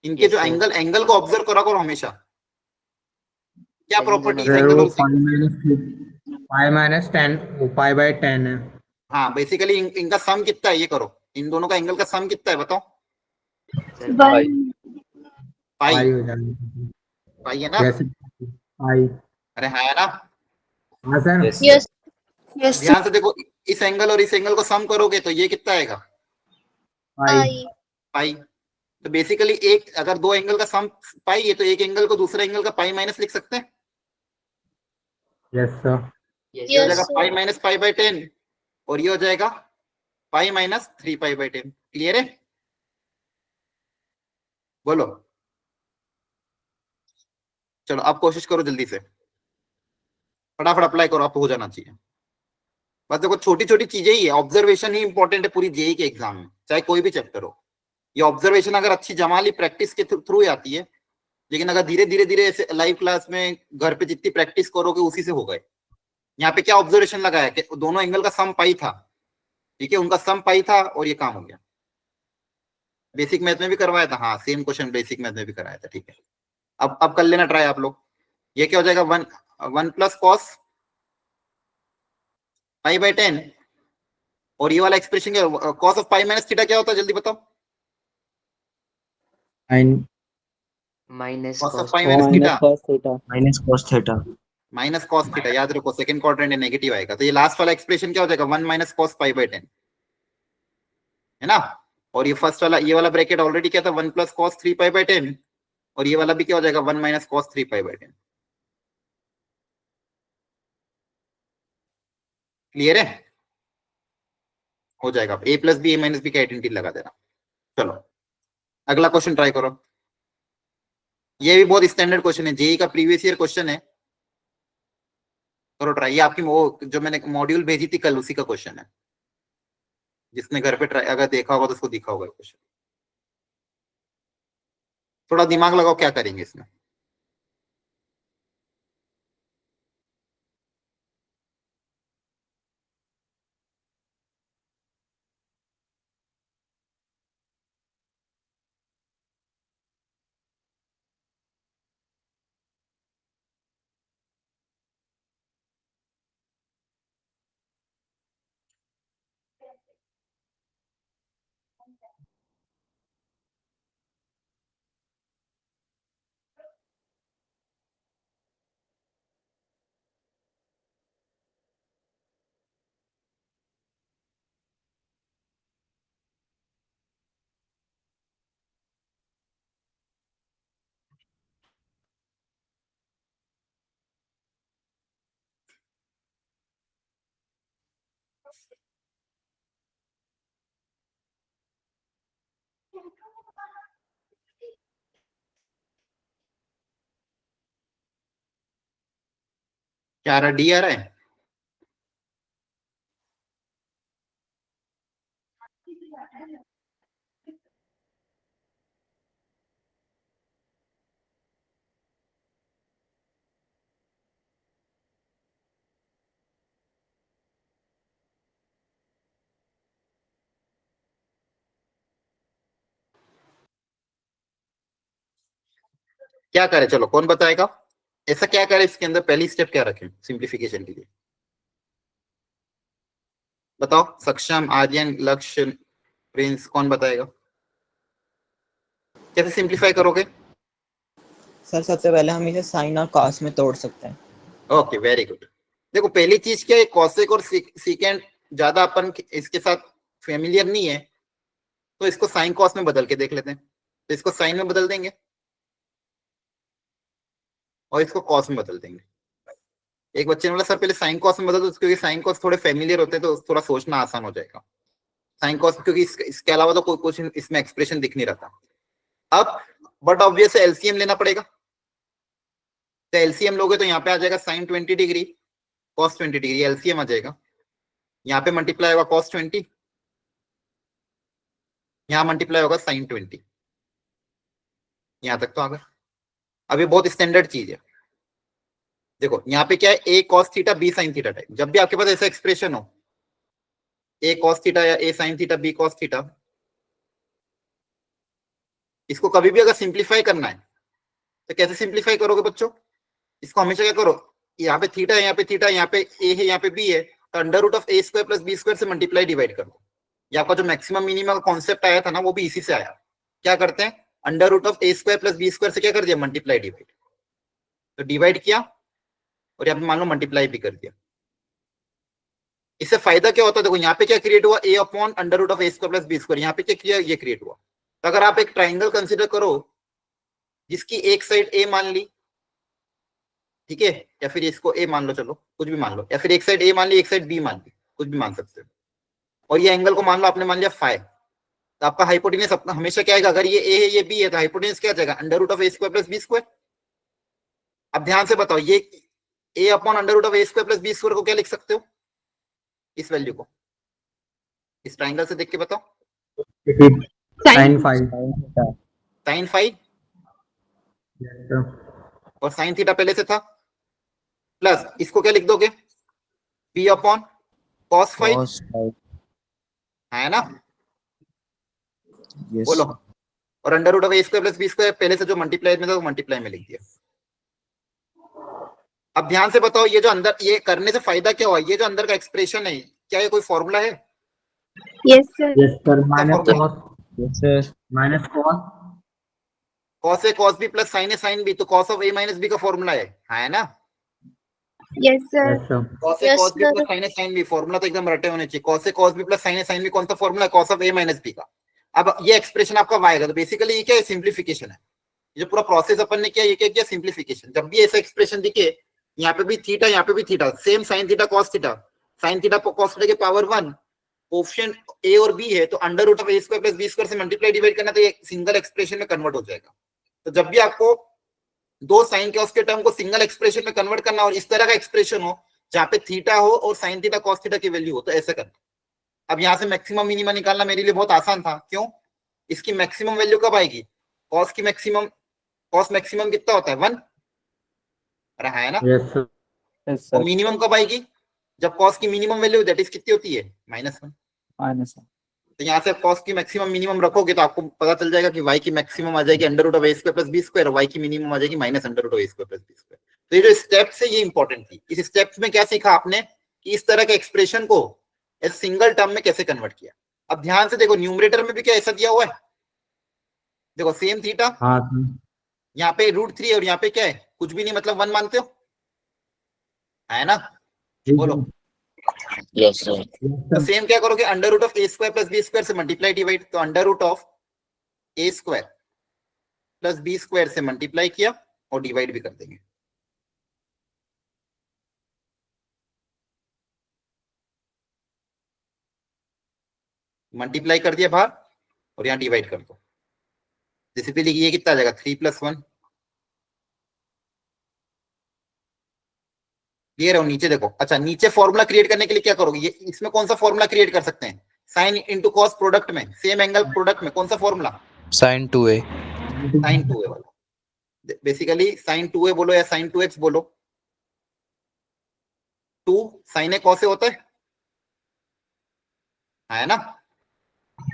इनके Yes, जो sir. एंगल को ऑब्जर्व करा करो हमेशा, क्या प्रॉपर्टी इस एंगल और इस pi - 10 है। हाँ बेसिकली इनका सम कितना है ये करो, इन दोनों का एंगल का सम कितना है बताओ, Sir, पाई, pi हो जाएगा। पाई है ना, जैसे pi। अरे हाँ है ना। हाँ सर। यस यस यस ध्यान से देखो, इस एंगल और इस एंगल को सम करोगे तो ये कितना आएगा, pi। पाई। तो बेसिकली एक, अगर 2 एंगल का सम पाई है तो एक एंगल को दूसरे एंगल का पाई माइनस लिख सकते हैं, यस सर। yes, ये हो Yes, जाएगा sir. पाई माइनस π/10 और ये हो जाएगा पाई माइनस 3π/10। क्लियर है, बोलो। चलो अब कोशिश करो जल्दी से, फटाफट अप्लाई करो, आपको हो जाना चाहिए। बस देखो छोटी छोटी चीजें ही है, ऑब्जर्वेशन ही इंपॉर्टेंट है पूरी जेई के एग्जाम में, चाहे कोई भी चैप्टर हो। ये ऑब्जर्वेशन अगर अच्छी जमा ली, प्रैक्टिस के थ्रू ही आती है, लेकिन अगर धीरे धीरे धीरे ऐसे लाइव क्लास में घर पे जितनी प्रैक्टिस करोगे उसी से होगा। यहाँ पे क्या ऑब्जर्वेशन लगाया कि दोनों एंगल का सम पाई था, ठीक है, उनका सम पाई था और ये काम हो गया। बेसिक मैथ में भी करवाया था, हाँ सेम क्वेश्चन बेसिक मैथ में भी कराया था। ठीक है, अब कर लेना ट्राई आप लोग। ये क्या हो जाएगा, 1 प्लस कॉस पाई बाय 10, और ये वाला एक्सप्रेशन क्या, cos of pi minus theta क्या होता है, जल्दी बताओ। Minus cos of cos pi minus theta, cos theta minus cos theta, याद रखो सेकंड क्वाड्रेंट है, नेगेटिव आएगा। तो ये लास्ट वाला एक्सप्रेशन क्या हो जाएगा, 1 माइनस कॉस पाई बाय 10, है ना। और ये फर्स्ट वाला, ये वाला ब्रैकेट ऑलरेडी क्या था, 1 प्लस कॉस 3 पाई बाय 10, और ये वाला भी क्या हो जाएगा, 1 minus cos 3 pi by 10। Clear है, हो जाएगा। ए प्लस बी ए माइनस बी का आइडेंटिटी लगा देना। चलो अगला क्वेश्चन ट्राई करो। ये भी बहुत स्टैंडर्ड क्वेश्चन है, जेई का प्रीवियस ईयर क्वेश्चन है। करो ट्राई, ये आपकी वो जो मैंने मॉड्यूल भेजी थी कल, उसी का क्वेश्चन है। जिसने घर पे ट्राई अगर देखा होगा तो उसको दिखा होगा क्वेश्चन। थोड़ा दिमाग लगाओ, क्या करेंगे इसमें। क्या आ रहा, डी आ रहा है। क्या करे, चलो कौन बताएगा, ऐसा क्या करे इसके अंदर, पहली स्टेप क्या रखें सिंप्लीफिकेशन के लिए, बताओ। सक्षम, आर्यन, लक्ष्य, प्रिंस, कौन बताएगा कैसे सिंप्लीफाई करोगे। सर सबसे पहले हम इसे साइन और कॉस में तोड़ सकते हैं। Okay very good. देखो पहली चीज क्या है, कॉसेक और सीकेंड ज्यादा अपन इसके साथ फेमिलियर नहीं है, तो इसको साइन कॉस में बदल के देख लेते हैं। तो इसको साइन में बदल देंगे और इसको कॉस में बदल देंगे। एक बच्चे ने बोला सर पहले साइन कॉस में बदल दो, क्योंकि साइन कॉस थोड़े फेमिलियर होते हैं तो थोड़ा सोचना आसान हो जाएगा। साइन कॉस क्योंकि इसके अलावा तो कोई कुछ इसमें एक्सप्रेशन दिख नहीं रहा। अब बट ऑब्वियस एलसीएम लेना पड़ेगा, तो एलसीएम लोगे तो यहाँ पे आ जाएगा sine 20 degree cos 20 degree, LCM आ जाएगा। यहाँ पे मल्टीप्लाई होगा कॉस 20, यहाँ मल्टीप्लाई होगा साइन 20। यहाँ तक तो आ गया। अब ये बहुत स्टैंडर्ड चीज है। देखो यहाँ पे क्या है, A cos theta B sine theta type. जब भी आपके पास ऐसा एक्सप्रेशन हो, ए कॉस थीटा या A sine theta B cos theta, इसको कभी भी अगर सिंप्लीफाई करना है तो कैसे सिंप्लीफाई करोगे बच्चों, इसको हमेशा क्या करो, यहाँ पे थीटा है, यहाँ पे थीटा, यहाँ पे ए है, यहाँ पे बी है, तो under root of A square plus B square से मल्टीप्लाई डिवाइड कर दो। ये आपका जो मैक्सिमम मिनिमम का कॉन्सेप्ट आया था ना, वो भी इसी से आया। क्या करते हैं, under root of A square plus B square से क्या कर दिया, मल्टीप्लाई डिवाइड। तो डिवाइड किया और यहाँ पे मान लो मल्टीप्लाई भी कर दिया। इससे फायदा क्या होता है, देखो यहाँ पे क्या क्रिएट हुआ, A upon under root of A square plus B square, यहाँ पे क्या किया, ये क्रिएट हुआ। तो अगर आप एक ट्राइंगल कंसिडर करो जिसकी एक साइड ए मान ली, ठीक है, या फिर इसको ए मान लो, चलो कुछ भी मान लो, या फिर एक साइड ए मान ली, एक साइड बी मान ली, कुछ भी मान सकते हो, और ये एंगल को मान लो आपने मान लिया फाई, तो आपका हाइपोटेनस अपना हमेशा क्या आएगा, अगर ये ए है ये बी है तो हाइपोटेनस क्या जाएगा, under root of A square plus B square. अब ध्यान से बताओ, ये A upon under root of A square plus B square को क्या लिख सकते हो, इस वैल्यू को इस ट्राइंगल से देख के बताओ, साइन फाइव साइन फाई और साइन थीटा पहले से था, प्लस इसको क्या लिख दोगे, B upon cos five, cos 5 है ना? Yes. बोलो। और under root of A square plus B square पहले से जो मल्टीप्लाई में था वो मल्टीप्लाई में लिख दिया। अब ध्यान से बताओ ये जो अंदर ये करने से फायदा क्या हुआ? ये जो अंदर का एक्सप्रेशन है क्या ये कोई फॉर्मूला है? Yes sir. Yes sir, minus cos minus cos cos A cos B plus sine A sine B, तो cos of A minus B का फॉर्मूला है ना? Yes sir. Yes sir cos A cos B plus sine A sine B, formula तो एकदम रटे होने चाहिए। Cos A cos B plus sine A sine B कौन सा फॉर्मूला है? Cos of A minus B का। अब ये एक्सप्रेशन आपका y आएगा, तो बेसिकली ये क्या है? सिंप्लीफिकेशन है। ये जो पूरा प्रोसेस अपन ने किया ये क्या किया? सिंप्लीफिकेशन। जब भी ऐसा एक्सप्रेशन दिखे, यहाँ पे भी थीटा यहाँ पे भी theta, same sine theta cos theta, sine theta cos theta के पावर 1, ऑप्शन ए और बी है, तो under root of A square plus B square से मल्टीप्लाई डिवाइड करना, तो ये सिंगल एक्सप्रेशन में कन्वर्ट हो जाएगा। तो जब भी आपको दो साइन कॉस के टर्म को सिंगल एक्सप्रेशन में कन्वर्ट करना और इस तरह का एक्सप्रेशन हो जहां पे थीटा हो और साइन थीटा कॉस थीटा की वैल्यू हो, तो ऐसे करना। अब यहाँ से मैक्सिमम मिनिमम निकालना मेरे लिए बहुत आसान था। क्यों? इसकी मैक्सिमम वैल्यू कब आएगी? कॉस की मैक्सिमम, कॉस मैक्सिमम कितना होता है? 1 रहा है ना? यस सर और मिनिमम कब आएगी? जब कॉस की मिनिमम वैल्यू दैट इज कितनी होती है? -1। -1। तो यहाँ से कॉस की मैक्सिमम मिनिमम रखोगे तो आपको पता चल जाएगा कि y की मैक्सिमम आ जाएगी under root of A square plus B square, y की मिनिमम आ जाएगी minus under root of A square plus B square. तो ये जो स्टेप्स है ये इंपॉर्टेंट थी। इस स्टेप्स में क्या सीखा आपने कि इस तरह के एक्सप्रेशन को एक सिंगल टर्म में कैसे कन्वर्ट किया। अब ध्यान से देखो, न्यूमरेटर में भी क्या ऐसा दिया हुआ है? देखो सेम थीटा, हाँ यहाँ पे √3 और यहाँ पे क्या है? कुछ भी नहीं, मतलब 1 मानते हो, है ना? बोलो। Yes, sir. तो सेम क्या करोगे? Under root of A square plus B square से मल्टीप्लाई डिवाइड, तो under root of A square plus B square से मल्टीप्लाई किया और डिवाइड भी कर देंगे। मल्टीप्लाई कर दिया बाहर और यहाँ डिवाइड कर दो। बेसिकली ये कितना आ जाएगा? 3 + 1। क्लियर है? नीचे देखो। अच्छा, नीचे फॉर्मूला क्रिएट करने के लिए क्या करोगे? ये इसमें कौन सा फॉर्मूला क्रिएट कर सकते हैं? साइन इंटू कॉस प्रोडक्ट में, सेम एंगल प्रोडक्ट में कौन सा formula? Sin 2a. Sign 2a वाला। बेसिकली साइन 2a बोलो या साइन 2x बोलो, 2 साइन ए कॉस ए होता है ना?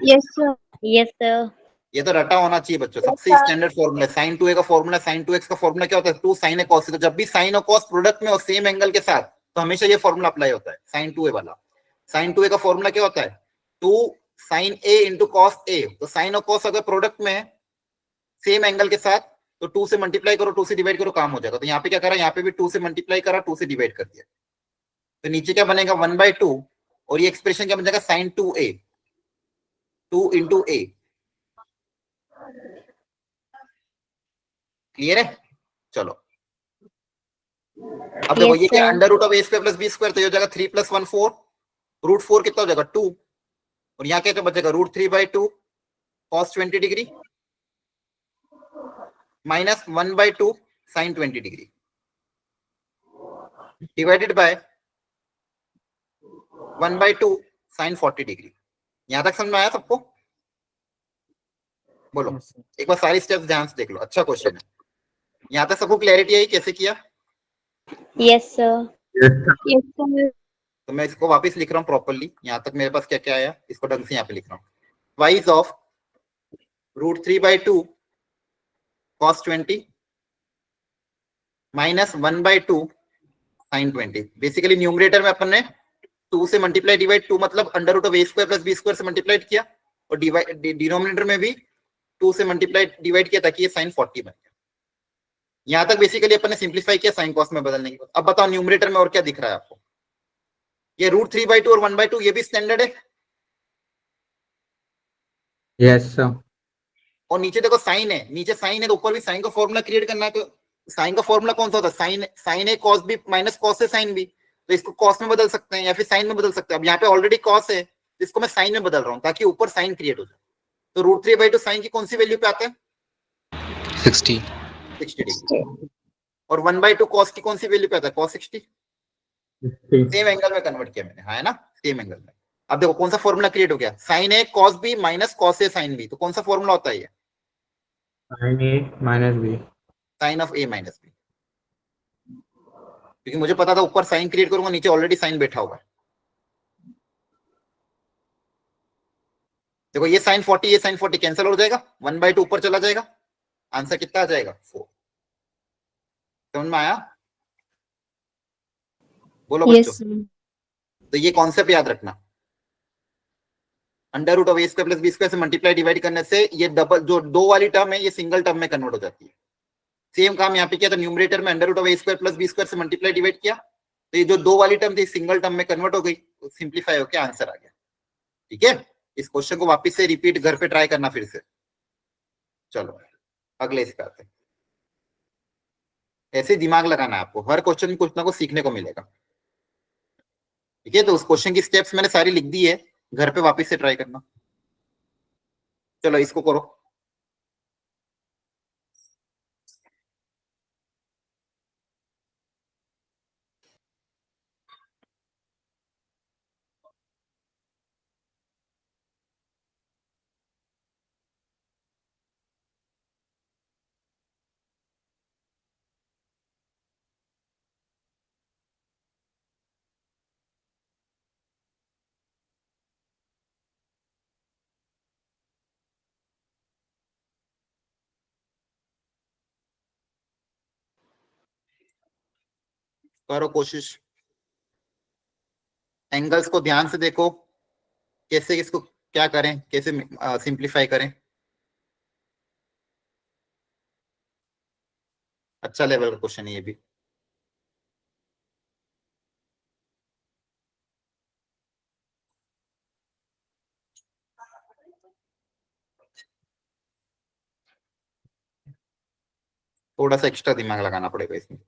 Yes sir. Yes sir. ये तो रटा होना चाहिए बच्चों, सबसे स्टैंडर्ड फॉर्मूला। साइन 2a का फॉर्मूला, साइन 2x का फॉर्मूला क्या होता है? 2 साइन ए कॉस ए। तो जब भी साइन और कॉस प्रोडक्ट में और सेम एंगल के साथ, तो हमेशा ये फॉर्मूला अप्लाई होता है साइन 2a वाला। साइन 2a का फॉर्मूला क्या होता है? 2 sign A into cos A. तो साइन और कॉस अगर प्रोडक्ट में है सेम एंगल के साथ, तो 2 से मल्टीप्लाई करो, 2 से डिवाइड करो, काम हो जाएगा। तो यहाँ पे क्या करा? यहाँ पे भी 2 से मल्टीप्लाई करा, 2 से डिवाइड कर दिया। तो नीचे क्या बनेगा? 1/2, और ये एक्सप्रेशन क्या बन जाएगा? साइन 2a, 2 इंटू ए। क्लियर है? चलो अब देखो, ये क्या? Under root of A square plus B square, तो ये हो जाएगा 3 + 1 4, √4 कितना हो जाएगा? 2, और यहाँ क्या बचेगा? √3/2 cos 20 degree minus 1/2 sin 20 degree divided by 1/2 sin 40 degree. यहां तक समझ में आया सबको? बोलो एक बार सारी स्टेप्स ध्यान से देख लो, अच्छा क्वेश्चन है। यहाँ तक सबको क्लैरिटी आई कैसे किया? Yes sir. Yes sir. तो मैं इसको वापस लिख रहा हूँ प्रॉपर्ली। यहाँ तक मेरे पास क्या क्या आया, इसको ढंग से यहाँ पे लिख रहा हूँ। वाइज of √3/2 cos 20 minus 1/2 sin 20। Basically numerator में अपन ने 2 से मल्टीप्लाई डिवाइड, 2 मतलब under root of A square plus B square से मल्टीप्लाइड किया, और डिनोमिनेटर में भी 2 से मल्टीप्लाई डिवाइड किया ताकि ये sin 40 बन गया। यहाँ तक बेसिकली अपन ने सिंप्लीफाई किया साइन कॉस में बदलने के बाद। अब बताओ न्यूमरेटर में और क्या दिख रहा है आपको? ये √3/2 और 1/2 ये भी स्टैंडर्ड है। Yes sir. और नीचे देखो साइन है, नीचे साइन है तो ऊपर भी साइन का फॉर्मूला क्रिएट करना है। तो साइन का फॉर्मूला कौन सा होता है? Sign A cos B minus cos A sine B. तो इसको कॉस में बदल सकते हैं या फिर साइन में बदल सकते हैं। अब यहाँ पे ऑलरेडी कॉस है, इसको मैं साइन में बदल रहा हूँ ताकि ऊपर साइन क्रिएट हो जाए। तो √3/2 साइन की कौन सी वैल्यू पे आता है? 60 डिग्री। और 1/2 कॉस की कौन सी वैल्यू पे आता है? cos 60। सेम एंगल में कन्वर्ट किया मैंने, है ना? सेम एंगल में। अब देखो कौन सा फॉर्मूला क्रिएट हो गया? Sine A cos B minus cos A sine B. तो कौन सा फॉर्मूला होता है ये? Sine A minus B, sine of A minus B. क्योंकि मुझे पता था ऊपर साइन क्रिएट करूंगा, नीचे ऑलरेडी साइन बैठा हुआ है। देखो ये साइन 40 ये साइन 40 कैंसिल हो जाएगा, 1/2 ऊपर चला जाएगा, आंसर कितना आ जाएगा 4। समझ में आया? बोलो Yes, बच्चों। sir. तो ये कॉन्सेप्ट याद रखना, under root of A square plus B square से मल्टीप्लाई डिवाइड करने से ये डबल जो 2 वाली टर्म है ये सिंगल टर्म में कन्वर्ट हो जाती है। सेम काम यहाँ पे किया था, न्यूमरेटर में under root of A square plus B square से मल्टीप्लाई डिवाइड किया, तो ये जो 2 वाली टर्म थी सिंगल टर्म में कन्वर्ट हो गई, सिंप्लीफाई होकर आंसर आ गया। ठीक है, इस क्वेश्चन को वापस से रिपीट घर पे ट्राई करना फिर से। चलो अगले इसका आते हैं। ऐसे दिमाग लगाना है आपको, हर क्वेश्चन में कुछ ना कुछ सीखने को मिलेगा। ठीक है, तो उस क्वेश्चन की स्टेप्स मैंने सारी लिख दी है, घर पे वापस से ट्राई करना। चलो इसको करो। करो कोशिश, एंगल्स को ध्यान से देखो, कैसे इसको क्या करें, कैसे सिंप्लीफाई करें। अच्छा लेवल का क्वेश्चन है ये भी। थोड़ा सा एक्स्ट्रा दिमाग लगाना पड़ेगा इसमें।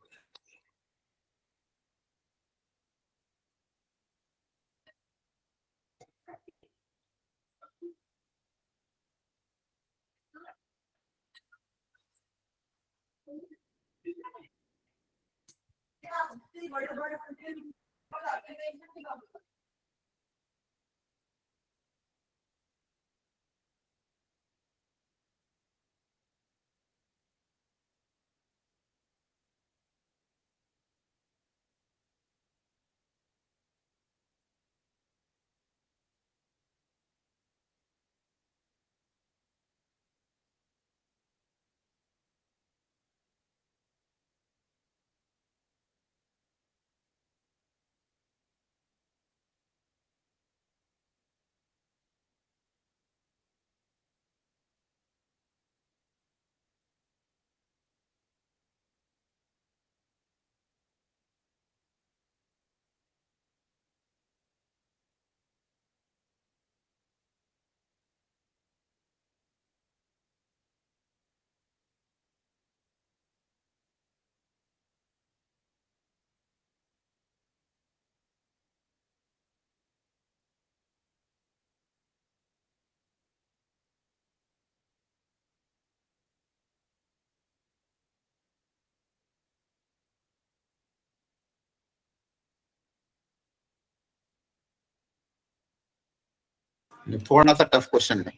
थोड़ा सा टफ क्वेश्चन है।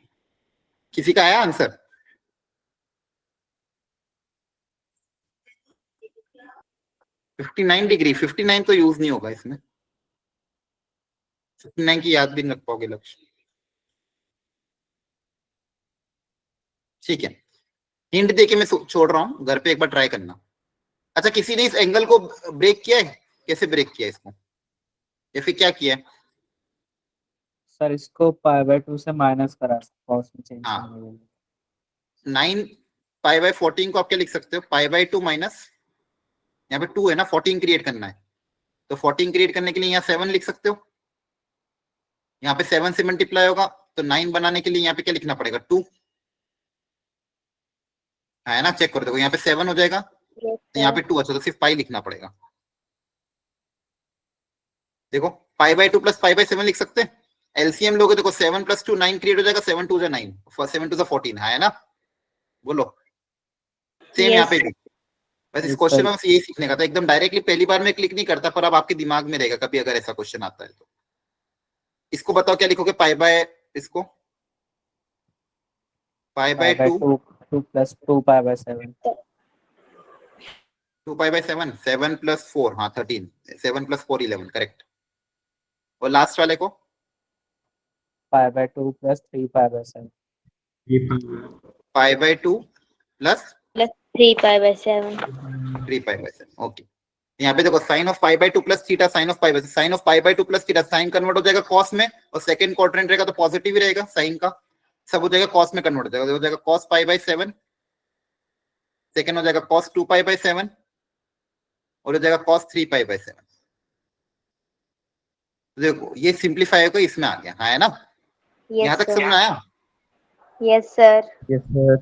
किसी का आया आंसर? डिग्री 59 तो यूज नहीं होगा इसमें, 59 की याद भी नहीं रख पाओगे लक्ष्य। ठीक है, हिंट देके मैं छोड़ रहा हूँ, घर पे एक बार ट्राई करना। अच्छा, किसी ने इस एंगल को ब्रेक किया है? कैसे ब्रेक किया इसको, या फिर क्या किया है? सर इसको π/2 से माइनस करा कॉस में चेंज हाँ। करने के लिए। 9 π/14 को आप क्या लिख सकते हो? π/2 माइनस, यहाँ पे 2 है ना, 14 क्रिएट करना है, तो 14 क्रिएट करने के लिए यहाँ 7 लिख सकते हो। यहाँ पे 7 से मल्टीप्लाई होगा, तो 9 बनाने के लिए यहाँ पे क्या लिखना पड़ेगा? 2 है ना, चेक कर देखो, यहाँ पे 7 हो जाएगा, तो यहाँ पे 2, अच्छा तो सिर्फ पाई लिखना पड़ेगा। देखो π/2 प्लस π/7 लिख सकते हैं, एलसीएम लोगे देखो 7 + 2 9 क्रिएट हो जाएगा, 7 2 9, 7 2 14 है ना। बोलो सेम यहाँ पे भी, बस इस क्वेश्चन में यही सीखने का था, एकदम डायरेक्टली पहली बार में क्लिक नहीं करता, पर अब आपके दिमाग में रहेगा कभी अगर ऐसा क्वेश्चन आता है तो। इसको बताओ क्या लिखोगे? इसको π/2 2 + 2π/7 2π/7, 7 + 4, हाँ 13, 7 + 4 11, करेक्ट। और लास्ट वाले को 5/2 plus 3/7. 5/2 प्लस Plus 3 pi by 7. 3 pi/7। Okay, यहाँ पे देखो sine of π/2 plus theta sine of π/2, sine of π/2 plus theta, sine convert हो जाएगा कॉस में, और सेकंड क्वाड्रेंट रहेगा तो पॉजिटिव ही रहेगा साइन का, सब हो जाएगा कॉस में कन्वर्ट हो जाएगा कॉस π/7, सेकंड हो जाएगा कॉस 2π/7, और हो जाएगा कॉस 3π/7। देखो ये सिंप्लीफाई होकर इसमें आ गया, हाँ है ना, यहाँ Yes तक sir. समझ आया? Yes sir. Yes, sir.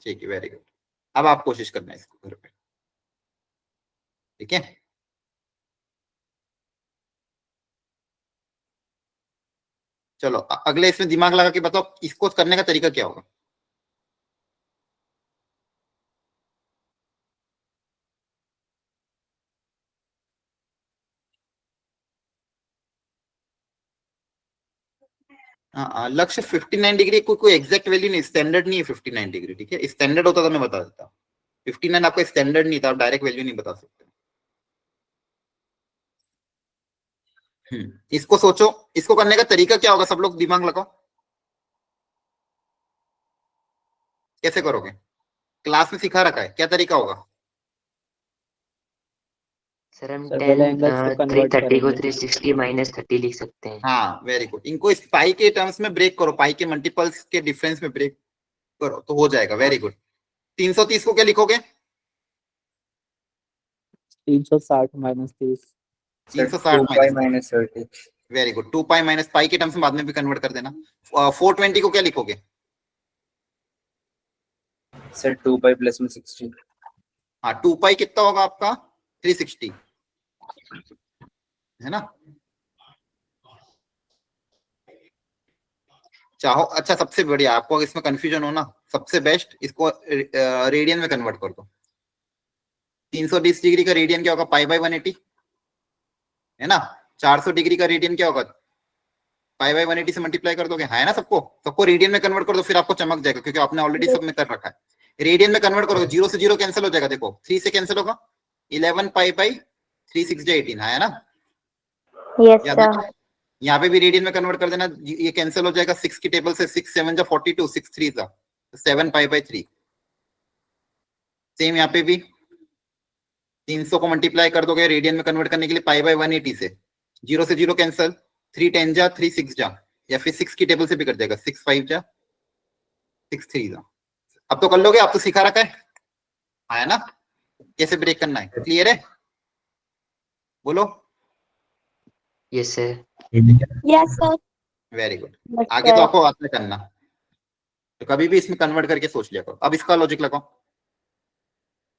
ठीक है, वेरी गुड। अब आप कोशिश करना है इसको घर पे, ठीक है। चलो अगले इसमें दिमाग लगा के बताओ इसको करने का तरीका क्या होगा। लक्ष्य 59 डिग्री कोई एग्जैक्ट वैल्यू नहीं, स्टैंडर्ड नहीं है 59 डिग्री, ठीक है। स्टैंडर्ड होता तो मैं बता देता, 59 आपका स्टैंडर्ड नहीं था, आप डायरेक्ट वैल्यू नहीं बता सकते। इसको सोचो, इसको करने का तरीका क्या होगा, सब लोग दिमाग लगाओ, कैसे करोगे, क्लास में सिखा रखा है, क्या तरीका होगा। सर हम सर पहले 10 एंगल्स को कन्वर्ट 330 को करेंगे। 360 माइनस 30 लिख सकते हैं। हाँ वेरी गुड, इनको इस पाई के टर्म्स में ब्रेक करो, पाई के मल्टीपल्स के डिफरेंस में ब्रेक करो तो हो जाएगा, वेरी गुड। 330 को क्या लिखोगे, 360 minus 30। 360 2 minus 30। Very good, 2 pi minus pi के टर्म्स में बाद में भी कन्वर्ट कर देना। 420 को क्या लिखोगे, सर 2 पाई प्लस में 60। हाँ 2 पाई कितना होगा आपका 360, है ना। चाहो अच्छा, सबसे बढ़िया, आपको इसमें कंफ्यूजन हो ना, सबसे बेस्ट इसको रेडियन में कन्वर्ट कर दो। 320 डिग्री का रेडियन क्या होगा, π/180, है ना। 400 डिग्री का रेडियन क्या होगा, π/180 से मल्टीप्लाई कर दोगे, हाँ है ना। सबको सबको रेडियन में कन्वर्ट कर दो, फिर आपको चमक जाएगा, क्योंकि आपने ऑलरेडी सब में कर रखा है। रेडियन में कन्वर्ट करोगे, 0 से 0 कैंसिल हो जाएगा, देखो 3 से कैंसिल होगा, 11π/3 6 18, हाँ है ना। Yes याद sir. है? यहाँ पे भी रेडियन में कन्वर्ट कर देना, ये कैंसिल हो जाएगा, 6 की टेबल से 6 7 जा 42, 6 3 जा 7π/3। सेम यहाँ पे भी 300 को मल्टीप्लाई कर दोगे रेडियन में कन्वर्ट करने के लिए π/180 से, 0 से 0 कैंसिल, 3 10 जा 3 6 जा, या फिर 6 की टेबल से भी कर देगा, 6 5 जा 6 3 जा। अब तो कर लोगे, आप तो सिखा रखा है ना, कैसे ब्रेक करना है, क्लियर है, बोलो। Yes sir. Yes sir. Very good, Yes आगे तो sir. आपको आता है करना, तो कभी भी इसमें कन्वर्ट करके सोच लिया करो। अब इसका लॉजिक लगाओ,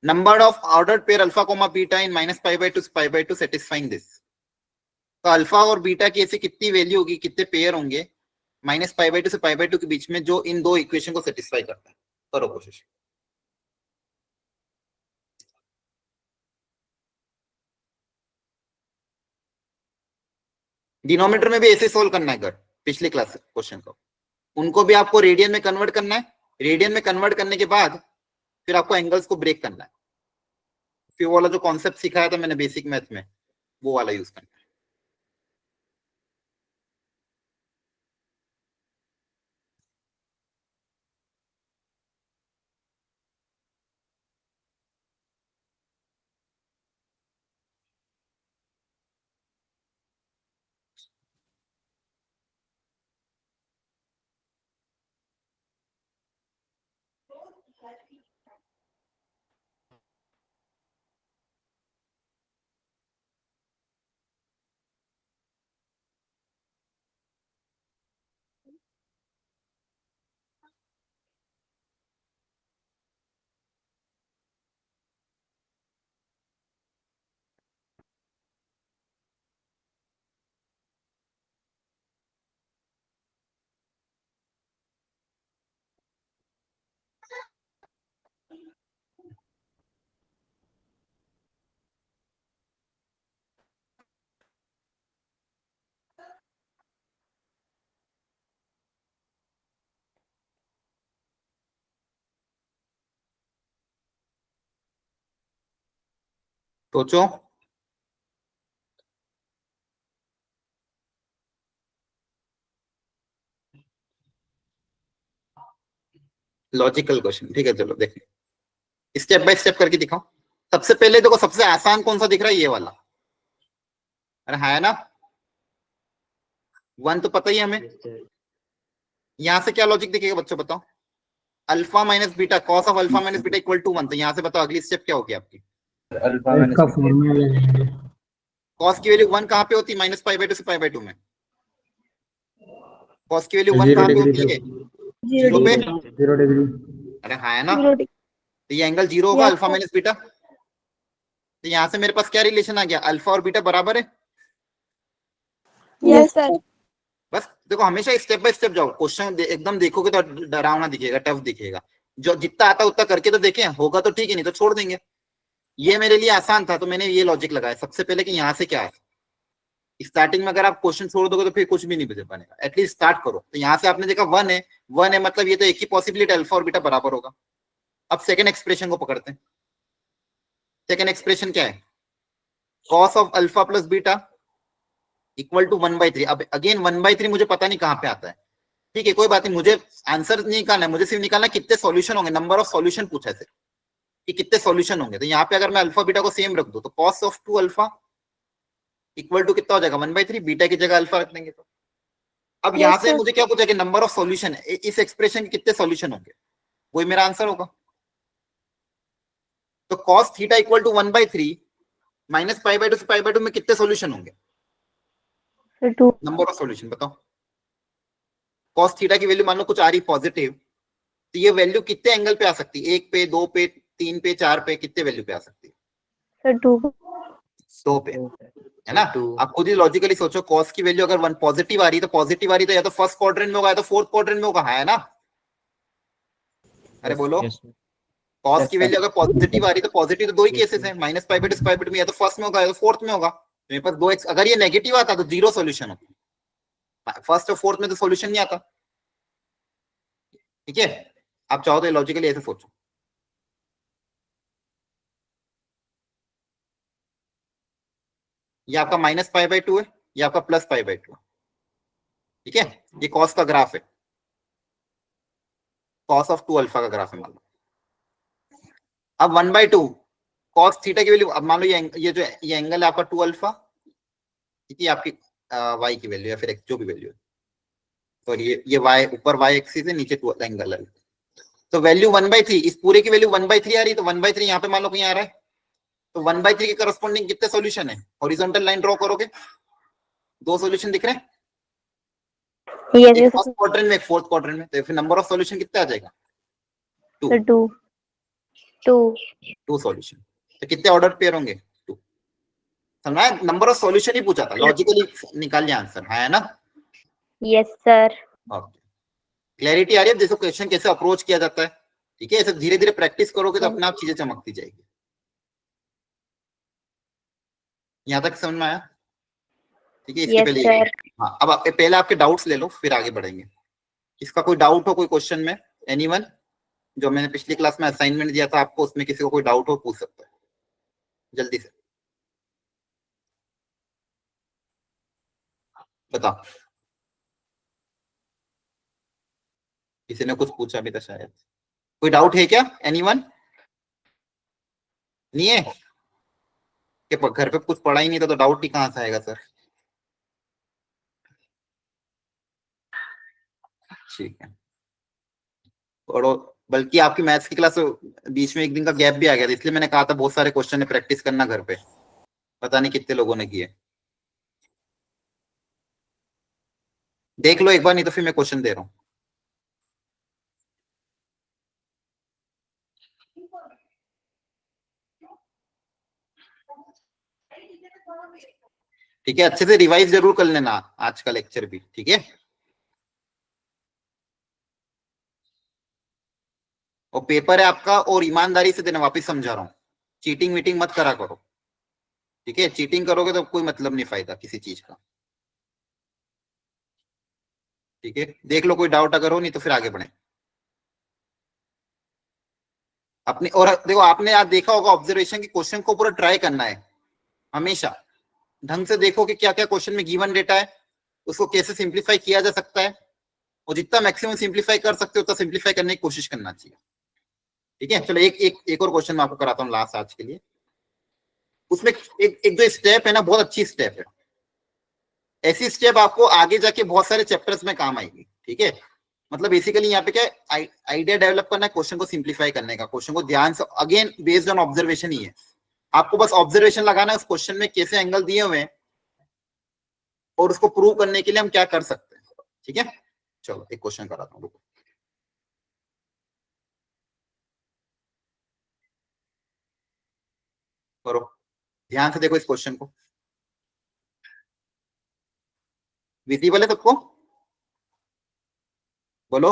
number of ordered pair alpha comma beta in -π/2 π/2 satisfying this. तो अल्फा और बीटा की ऐसी कितनी वैल्यू होगी, कितने पेयर होंगे -π/2 से π/2 के बीच में, जो इन दो इक्वेशन को सेटिस्फाई करता है। करो कोशिश। डिनोमिनेटर में भी ऐसे सोल्व करना है कर, पिछले क्लास क्वेश्चन को, उनको भी आपको रेडियन में कन्वर्ट करना है। रेडियन में कन्वर्ट करने के बाद फिर आपको एंगल्स को ब्रेक करना है, फिर वो वाला जो कॉन्सेप्ट सिखाया था मैंने बेसिक मैथ में, वो वाला यूज करना है। सोचो, लॉजिकल क्वेश्चन, ठीक है चलो देखिए स्टेप बाय स्टेप करके दिखाओ। सबसे पहले देखो सबसे आसान कौन सा दिख रहा है, ये वाला, अरे है ना 1 तो पता ही है हमें। Yes, sir. यहाँ से क्या लॉजिक दिखेगा बच्चों बताओ, alpha minus beta cos of alpha minus beta equal to 1, तो यहाँ से बताओ अगली स्टेप क्या होगी आपकी, अल्फा इसका माइनस फॉर्मूला लगाएंगे। कॉस की वैल्यू 1 कहाँ पे होती है, माइनस पाई बाई टू से पाई बाई टू में, कॉस की वैल्यू 1 जीरो कहाँ पे डिग्री होती है, जीरो 0 पे, डिग्री, 0 डिग्री। अरे हाँ है ना, जीरो डिग्री। तो ये एंगल 0 होगा Yes, alpha sir. Minus beta. तो यहाँ से मेरे पास क्या रिलेशन आ गया, अल्फा और बीटा बराबर है। Yes sir. बस देखो हमेशा स्टेप बाय स्टेप जाओ, क्वेश्चन एकदम देखोगे तो डरावना दिखेगा, टफ दिखेगा, जो जितना आता उतना करके तो देखें, होगा तो ठीक है नहीं तो छोड़ देंगे। ये मेरे लिए आसान था तो मैंने ये लॉजिक लगाया सबसे पहले कि यहाँ से क्या है। स्टार्टिंग में अगर आप क्वेश्चन छोड़ दोगे तो फिर कुछ भी नहीं बनेगा, एटलीस्ट स्टार्ट करो। तो यहाँ से आपने देखा 1 है, 1 है मतलब ये तो एक ही पॉसिबिलिटी अल्फा और बीटा बराबर होगा। अब सेकंड एक्सप्रेशन को पकड़ते हैं। सेकंड एक्सप्रेशन क्या है, cos of alpha plus beta equal to 1/3। अब अगेन 1/3 मुझे पता नहीं कहाँ पे आता है, ठीक है कोई बात नहीं, मुझे आंसर नहीं निकालना है, मुझे सिर्फ निकालना है कितने सॉल्यूशन होंगे, नंबर ऑफ सॉल्यूशन पूछा है सिर्फ कि कितने सॉल्यूशन होंगे। तो यहाँ पे अगर मैं अल्फा बीटा को सेम रख दूं तो cos of 2 alpha equal to कितना हो जाएगा 1/3, बीटा की जगह अल्फा रख देंगे। तो अब यहाँ से मुझे क्या पूछा कि नंबर ऑफ सॉल्यूशन, इस एक्सप्रेशन के कितने सॉल्यूशन होंगे, वही मेरा आंसर होगा। तो cos theta equal to 1/3 minus pi by two से पाई बाई टू में कितने सॉल्यूशन होंगे, 2। नंबर ऑफ सॉल्यूशन बताओ। कॉस थीटा की वैल्यू मान लो कुछ आ रही पॉजिटिव, तो ये वैल्यू कितने एंगल पे आ सकती है, 1 पे 2 पे 3 पे 4 पे, कितने वैल्यू पे आ सकती है, सर 2। 2 पे, है ना। आप खुद ही लॉजिकली सोचो, कॉस की वैल्यू अगर 1 पॉजिटिव आ रही है तो पॉजिटिव आ रही है तो या तो फर्स्ट क्वाड्रेंट में होगा या तो फोर्थ क्वाड्रेंट में होगा, है ना। अरे बोलो, कॉस की वैल्यू अगर पॉजिटिव आ रही है तो पॉजिटिव तो दो ही केसेस है, minus pi by to pi by two में या तो फर्स्ट में होगा या तो फोर्थ में होगा। तो मेरे पास 2x, अगर ये नेगेटिव आता तो 0 सॉल्यूशन होता, फर्स्ट और फोर्थ में तो सॉल्यूशन नहीं आता, ठीक है। आप चाहो तो लॉजिकली ऐसे सोचो। ये आपका माइनस पाई बाई टू है, ये आपका प्लस पाई बाई टू है, ठीक है। ये कॉस का ग्राफ है, कॉस ऑफ 2 अल्फा का ग्राफ है मान लो। अब 1/2 कॉस थीटा की वैल्यू, अब मान लो ये जो ये एंगल है आपका 2 अल्फा, ठीक है, आपकी y की वैल्यू या फिर x जो भी वैल्यू है, तो ये y ऊपर y एक्सिस है, नीचे 2 एंगल है। तो वैल्यू 1/3, इस पूरे की वैल्यू 1/3 आ रही है, तो 1/3 यहाँ पे मान लो कहीं आ रहा है, तो 1/3 के करस्पॉन्डिंग कितने सॉल्यूशन है, हॉरिजॉन्टल लाइन ड्रॉ करोगे, 2 सॉल्यूशन दिख रहे हैं, एक फर्स्ट क्वाड्रेंट में एक फोर्थ क्वाड्रेंट में, तो फिर नंबर ऑफ सॉल्यूशन कितना आ जाएगा, 2 सॉल्यूशन। तो कितने ऑर्डर पेयर होंगे, 2। समझा, नंबर ऑफ सॉल्यूशन ही पूछा था, लॉजिकली निकाल लिया आंसर, है ना। Yes sir. ओके, क्लैरिटी आ रही है जैसे क्वेश्चन कैसे अप्रोच किया जाता है, ठीक है। ऐसे धीरे धीरे प्रैक्टिस करोगे तो अपने आप चीजें चमकती जाएगी। यहाँ तक समझ में आया, ठीक है। इसके पहले हाँ, अब पहले आपके डाउट्स ले लो फिर आगे बढ़ेंगे। इसका कोई डाउट हो कोई क्वेश्चन में, एनीवन, जो मैंने पिछली क्लास में असाइनमेंट दिया था आपको, उसमें किसी को कोई डाउट हो पूछ सकता है जल्दी से, बताओ। किसी ने कुछ पूछा भी था शायद, कोई डाउट है क्या, एनीवन? नहीं है कि घर पे कुछ पढ़ा ही नहीं था तो डाउट ही कहां से आएगा सर। ठीक है, पढ़ो, बल्कि आपकी मैथ्स की क्लास बीच में एक दिन का गैप भी आ गया था, इसलिए मैंने कहा था बहुत सारे क्वेश्चन है प्रैक्टिस करना घर पे, पता नहीं कितने लोगों ने किए। देख लो एक बार, नहीं तो फिर मैं क्वेश्चन दे रहा हूँ। ठीक है, अच्छे से रिवाइज जरूर कर लेना आज का लेक्चर भी, ठीक है। और पेपर है आपका, और ईमानदारी से देना, वापस समझा रहा हूँ, चीटिंग मीटिंग मत करा करो, ठीक है। चीटिंग करोगे तो कोई मतलब नहीं, फायदा किसी चीज का, ठीक है। देख लो कोई डाउट अगर हो, नहीं तो फिर आगे बढ़े अपने। और देखो आपने आज देखा होगा ऑब्जर्वेशन की, क्वेश्चन को पूरा ट्राई करना है हमेशा, ढंग से देखो कि क्या क्या क्वेश्चन में गिवन डेटा है, उसको कैसे सिंप्लीफाई किया जा सकता है, और जितना मैक्सिमम सिंप्लीफाई कर सकते हो उतना सिंप्लीफाई करने की कोशिश करना चाहिए। ठीक है, चलो एक और क्वेश्चन मैं आपको कराता हूँ लास्ट आज के लिए। उसमें एक जो स्टेप है ना, बहुत अच्छी स्टेप है। ऐसी स्टेप आपको आगे जाके बहुत सारे चैप्टर्स में काम आएगी। ठीक है, मतलब बेसिकली यहाँ पे क्या आइडिया डेवलप करना है, क्वेश्चन को सिंप्लीफाई करने का, क्वेश्चन को ध्यान से, अगेन बेस्ड ऑन ऑब्जर्वेशन ही है। आपको बस ऑब्जर्वेशन लगाना है उस क्वेश्चन में कैसे एंगल दिए हुए हैं और उसको प्रूव करने के लिए हम क्या कर सकते हैं। ठीक है, चलो एक क्वेश्चन कराता हूँ, रुको। करो, ध्यान से देखो इस क्वेश्चन को। विजिबल है सबको? बोलो।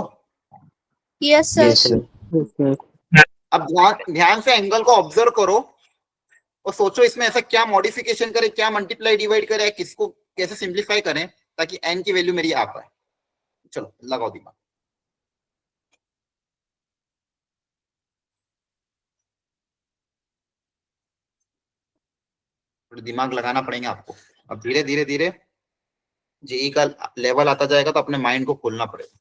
Yes yes sir. सर। अब ध्यान ध्यान से एंगल को ऑब्जर्व करो और सोचो इसमें ऐसा क्या मॉडिफिकेशन करें, क्या मल्टीप्लाई डिवाइड करें, किसको कैसे सिंप्लीफाई करें ताकि एन की वैल्यू मेरी आ पाए। चलो लगाओ दिमाग। थोड़ा दिमाग लगाना पड़ेगा आपको। अब धीरे धीरे धीरे जेई का लेवल आता जाएगा तो अपने माइंड को खोलना पड़ेगा।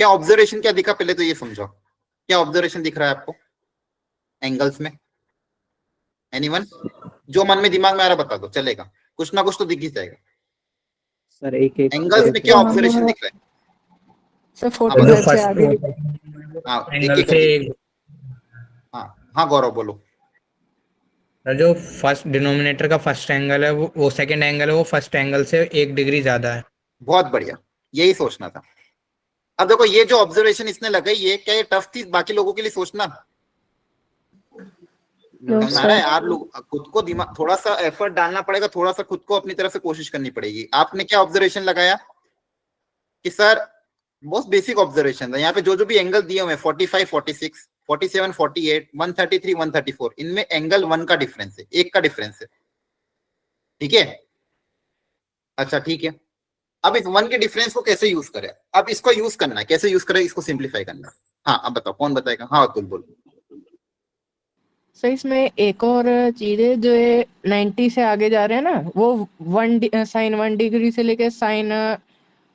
क्या ऑब्जर्वेशन क्या दिखा, पहले तो ये समझो, क्या ऑब्जर्वेशन दिख रहा है आपको एंगल्स में? एनीवन? जो मन में दिमाग में आ रहा बता दो, चलेगा, कुछ ना कुछ तो दिख ही जाएगा। सर एक एक एंगल्स में क्या ऑब्जर्वेशन दिख रहा है? सर हाँ जो 45 बताओ। से फर्स्ट आगे हाँ एक एंगल एक से करके। हाँ हाँ गौरव बोलो। जो फर्स्ट डिनोमिनेटर का फर्स्ट एंगल है वो सेकंड एंगल है, वो फर्स्ट एंगल से 1 डिग्री ज्यादा है। बहुत बढ़िया, यही सोचना था। अब देखो ये जो ऑब्जर्वेशन इसने लगाई, ये क्या ये टफ थी बाकी लोगों के लिए सोचना? नो समझ में आ रहा है सर। यार? लोग खुद को दिमाग, थोड़ा सा एफर्ट डालना पड़ेगा, थोड़ा सा खुद को अपनी तरफ से कोशिश करनी पड़ेगी। आपने क्या ऑब्जर्वेशन लगाया कि सर, बहुत बेसिक ऑब्जर्वेशन था, यहाँ पे जो भी एंगल दिए हुए हैं 45, 46, 47, 48, 133, 134, इनमें एंगल 1 का डिफरेंस है, 1 का डिफरेंस है। ठीक है, अच्छा ठीक है। अब इस 1 के डिफरेंस को कैसे यूज करें? अब इसको यूज करना है, कैसे यूज करें इसको, सिंप्लीफाई करना है। हाँ अब बताओ कौन बताएगा? हाँ अतुल बोलो। सर इसमें एक और चीज है, जो ये 90 से आगे जा रहे हैं ना, वो साइन 1 डिग्री से लेके साइन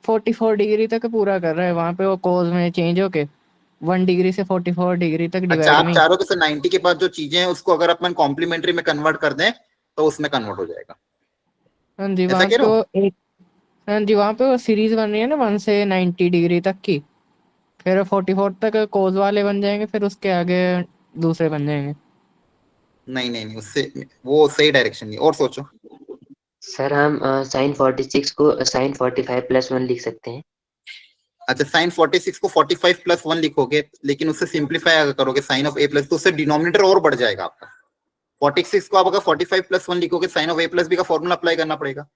44 डिग्री तक पूरा कर रहा है। वहां पे वो कोस में चेंज होके 1 डिग्री से 44 डिग्री तक अच्छा, डिवाइड आप में। चारों के 90 के बाद जो चीजें हैं उसको अगर अपन कॉम्प्लीमेंट्री में कन्वर्ट कर दें तो उसमें कन्वर्ट हो जाएगा, हाँ जी, ऐसा वहां कह पे रहे हो? वो एक, हाँ जी, वहां पे वो सीरीज बन रही है ना 1 से 90 डिग्री तक की। फिर 44 तक कोस वाले बन जाएंगे, फिर उसके आगे दूसरे बन जाएंगे। नहीं नहीं नहीं, उससे वो सही डायरेक्शन नहीं, और सोचो। सर हम साइन 46 को साइन 45+1 लिख सकते हैं। अच्छा, साइन 46 को 45+1 लिखोगे, लेकिन उससे सिंप्लीफाई अगर करोगे साइन ऑफ ए प्लस, तो उससे डिनोमिनेटर और बढ़ जाएगा आपका। 46 को आप अगर 45+1 लिखोगे, sine of A plus B का फॉर्मूला अप्लाई करना पड़ेगा,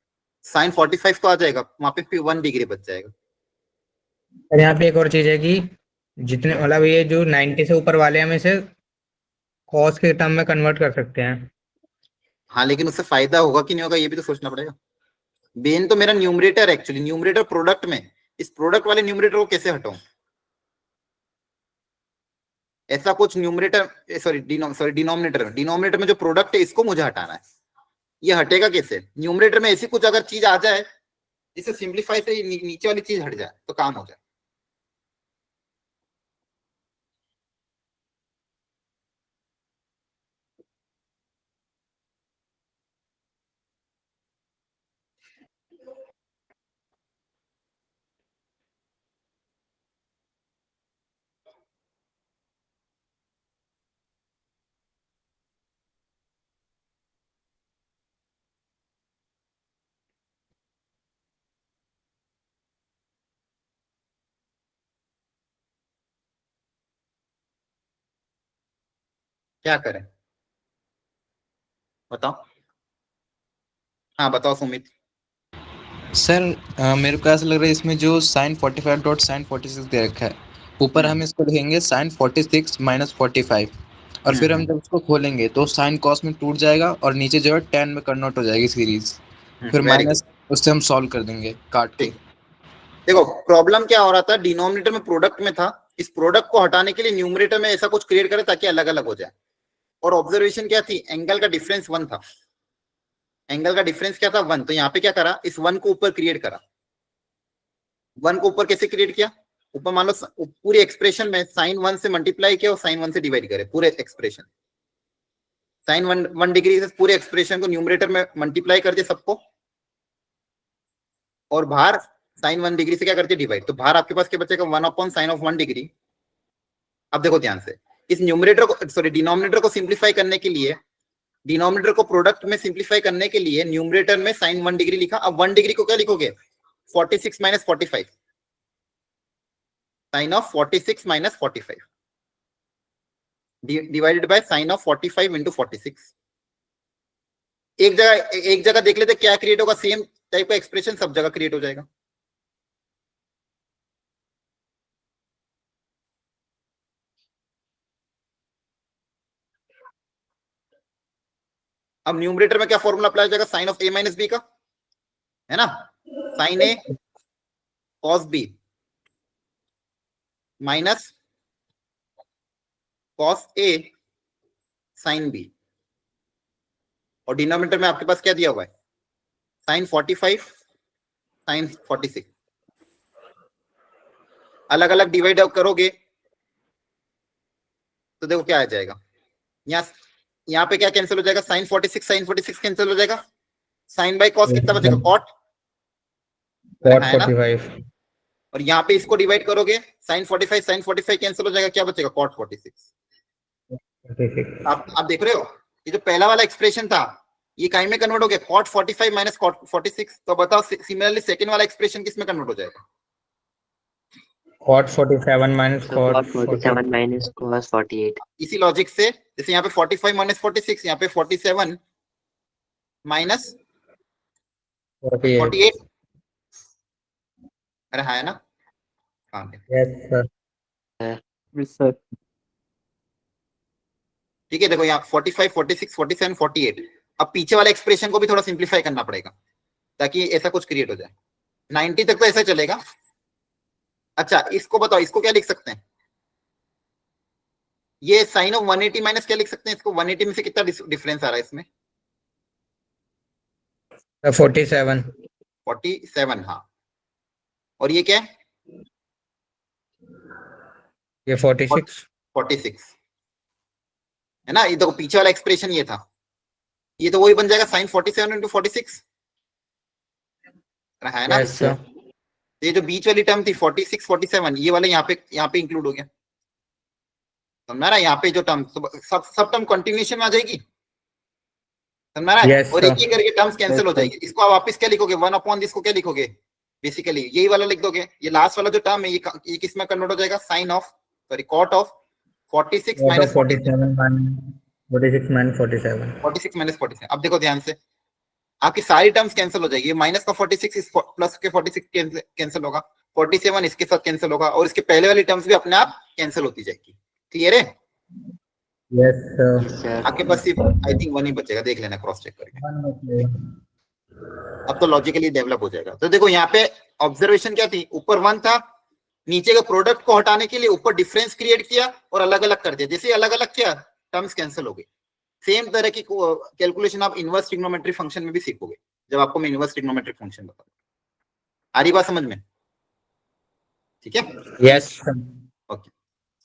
साइन 45 तो आ जाएगा वहां पे, फिर 1 डिग्री बच जाएगा। और यहाँ पे एक और चीज है कि जितने मतलब ये जो 90 से ऊपर वाले हम इसे कॉस के टर्म में कन्वर्ट कर सकते हैं। हाँ लेकिन उससे फायदा होगा कि नहीं होगा ये भी तो सोचना पड़ेगा। बेन तो मेरा न्यूमरेटर, एक्चुअली न्यूमरेटर प्रोडक्ट में, इस प्रोडक्ट वाले न्यूमरेटर को कैसे हटाऊं? ऐसा कुछ न्यूमरेटर, सॉरी डिनोमिनेटर में जो प्रोडक्ट है इसको मुझे हटाना है। ये हटेगा कैसे? न्यूमरेटर में ऐसी कुछ अगर चीज आ जाए जिससे सिंप्लीफाई से नीचे वाली चीज हट जाए तो काम हो जाए। क्या करें बताओ? हाँ बताओ सुमित। सर मेरे को ऐसा लग रहा है इसमें जो साइन 45 डॉट साइन 46 दे रखा है, ऊपर हम इसको लिखेंगे साइन 46 माइनस 45, और फिर हम जब उसको खोलेंगे तो साइन कॉस में टूट जाएगा और नीचे जो है tan में कन्वर्ट हो जाएगी सीरीज, फिर वेरी माइनस उससे हम सॉल्व कर देंगे काट के। ठीक। देखो प्रॉब्लम क्या हो रहा था, डिनोमिनेटर में प्रोडक्ट में था, इस प्रोडक्ट को हटाने के लिए न्यूमरेटर में ऐसा कुछ क्रिएट करे ताकि अलग अलग हो जाए। और ऑब्जर्वेशन क्या थी, एंगल का डिफरेंस 1 था, एंगल का डिफरेंस क्या था 1, तो यहाँ पे क्या करा, इस 1 को ऊपर क्रिएट करा। 1 को ऊपर कैसे क्रिएट किया, ऊपर मान लो पूरी एक्सप्रेशन में साइन 1 से मल्टीप्लाई किया और साइन 1 से डिवाइड करे पूरे एक्सप्रेशन, साइन 1 डिग्री से पूरे एक्सप्रेशन को न्यूमरेटर में मल्टीप्लाई कर दिया सबको, और बाहर साइन 1 डिग्री से क्या करते डिवाइड, तो बाहर आपके पास क्या बचेगा 1/sin of 1 डिग्री। अब देखो ध्यान से, इस न्यूमरेटर को सॉरी डिनोमिनेटर को सिंप्लीफाई करने के लिए, डिनोमिनेटर को प्रोडक्ट में सिंप्लीफाई करने के लिए न्यूमरेटर में साइन 1 डिग्री लिखा। अब 1 डिग्री को क्या लिखोगे 46 minus 45, sine of 46 minus 45 divided by sine of 45 into 46। एक जगह देख लेते क्या क्रिएट होगा, सेम टाइप का एक्सप्रेशन सब जगह क्रिएट हो जाएगा। अब न्यूमरेटर में क्या फॉर्मूला अप्लाई हो जाएगा, sine of a minus B का, है ना, sine a cos b minus cos a sine b, और डिनोमिनेटर में आपके पास क्या दिया हुआ है साइन 45 साइन 46, अलग अलग डिवाइड करोगे तो देखो क्या आ जाएगा, यहाँ पे क्या कैंसिल हो जाएगा, साइन 46 कैंसिल हो जाएगा, साइन बाई कॉस कितना बचेगा कॉट 45, और यहाँ पे इसको डिवाइड करोगे साइन 45 कैंसिल हो जाएगा, क्या बचेगा कॉट 46। आप देख रहे हो ये जो पहला वाला एक्सप्रेशन था ये काई में कन्वर्ट हो गया कॉट 45 माइनस कॉट 46, तो बताओ सिमिलरली सेकंड वाला एक्सप्रेशन किस में कन्वर्ट हो जाएगा, cot 47 minus cot cot 47 minus cos 48। इसी लॉजिक से जैसे यहाँ पे 45 माइनस 46, यहाँ पे 47 माइनस 48, अरे हाँ है ना, हाँ यस सर। ठीक है। देखो यहाँ 45 46 47 48, अब पीछे वाले एक्सप्रेशन को भी थोड़ा सिंप्लीफाई करना पड़ेगा ताकि ऐसा कुछ क्रिएट हो जाए, 90 तक तो ऐसा चलेगा। अच्छा इसको बताओ, इसको क्या लिख सकते हैं, ये साइन ऑफ 180 माइनस क्या लिख सकते हैं, इसको 180 में से कितना डिफरेंस आ रहा है इसमें 47, हाँ, और ये क्या है ये 46 है ना, ये देखो पीछे वाला एक्सप्रेशन ये था, ये तो वही बन जाएगा साइन 47 इंटू 46 है ना। Yes sir. ये जो बीच वाली टर्म थी 46 47 ये वाला यहाँ पे इंक्लूड हो गया, समझा ना, यहाँ पे जो टर्म सब टर्म कंटिन्यूएशन में आ जाएगी, समझा ना, Yes, और एक sir. एक करके टर्म्स कैंसिल Yes, हो sir. जाएगी। इसको आप वापस क्या लिखोगे 1 अपॉन दिस को क्या लिखोगे, बेसिकली यही वाला लिख दोगे, ये लास्ट वाला जो टर्म है ये किस में कन्वर्ट हो जाएगा, sine of sorry cot of 46 minus 46 minus 47 46 minus 47। अब देखो ध्यान से आपकी सारी टर्म्स कैंसिल हो जाएगी, माइनस का 46 इस प्लस के 46 कैंसिल होगा, 47 इसके साथ कैंसिल होगा, और इसके पहले वाली टर्म्स भी अपने आप कैंसिल होती जाएगी। क्लियर है? Yes sir. आपके पास सिर्फ आई थिंक 1 ही बचेगा, देख लेना क्रॉस चेक करके, अब तो लॉजिकली डेवलप हो जाएगा। तो देखो यहाँ पे ऑब्जर्वेशन क्या थी, ऊपर 1 था, नीचे के प्रोडक्ट को हटाने के लिए ऊपर डिफरेंस क्रिएट किया और अलग अलग कर दिया, जैसे अलग अलग किया टर्म्स कैंसिल हो गई। सेम तरह की कैलकुलेशन आप इनवर्स ट्रिग्नोमेट्री फंक्शन में भी सीखोगे जब आपको मैं इनवर्स ट्रिग्नोमेट्री फंक्शन बताऊंगा। आ रही बात समझ में? ठीक है, यस ओके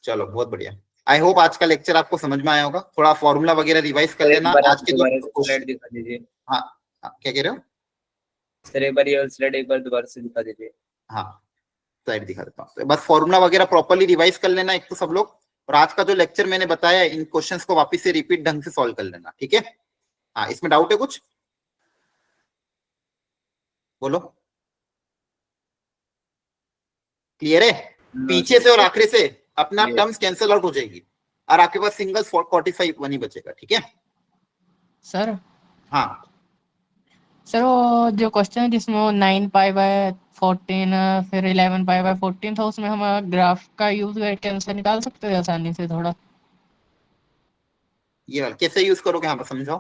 चलो बहुत बढ़िया। आई होप आज का लेक्चर आपको समझ में आया होगा, थोड़ा फॉर्मूला वगैरह रिवाइज कर लेना। आज के स्लाइड दिखा दीजिए। हाँ क्या कह रहे हो सर, एक बार ये स्लाइड एक बार दोबारा से दिखा दीजिए। हाँ स्लाइड दिखा देता हूँ, बस फॉर्मूला वगैरह प्रॉपर्ली रिवाइज कर लेना एक तो सब लोग, और आज का जो लेक्चर मैंने बताया इन क्वेश्चंस को वापस से रिपीट ढंग से सॉल्व कर लेना, ठीक है। हाँ इसमें डाउट है कुछ, बोलो। क्लियर है? पीछे से और आखिरी से अपना टर्म्स कैंसिल आउट हो जाएगी और आपके पास सिंगल 45 1 ही बचेगा, ठीक है सर हाँ सर वो जो क्वेश्चन है जिसमें वो 9 पाई बाय 14 फिर 11 पाई बाय 14 था, उसमें हम ग्राफ का यूज करके आंसर निकाल सकते हैं आसानी से थोड़ा? ये वाला कैसे यूज करोगे यहाँ पर समझाओ।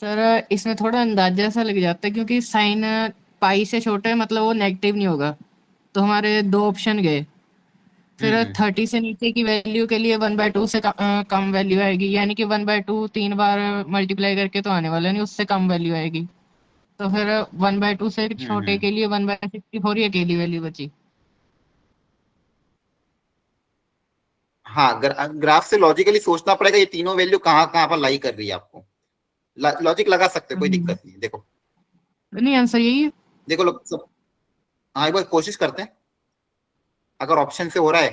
सर इसमें थोड़ा अंदाजा सा लग जाता है क्योंकि साइन पाई से छोटा है, मतलब वो नेगेटिव नहीं होगा। तो हमारे दो ऑप्शन गए, फिर 30 से नीचे की वैल्यू के लिए 1/2 से कम वैल्यू आएगी, यानी कि 1/2 3 बार मल्टीप्लाई करके तो आने वाला नहीं, उससे कम वैल्यू आएगी। तो फिर 1/2 से छोटे के लिए 1/64 ही अकेली वैल्यू बची। हाँ, ग्राफ से लॉजिकली सोचना पड़ेगा ये तीनों वैल्यू कहाँ कहाँ पर लाई कर रही है आपको। लॉजिक लगा सकते हो, कोई दिक्कत नहीं है। देखो नहीं, आंसर यही है। देखो लोग सब, हाँ एक बार कोशिश करते हैं। अगर ऑप्शन से हो रहा है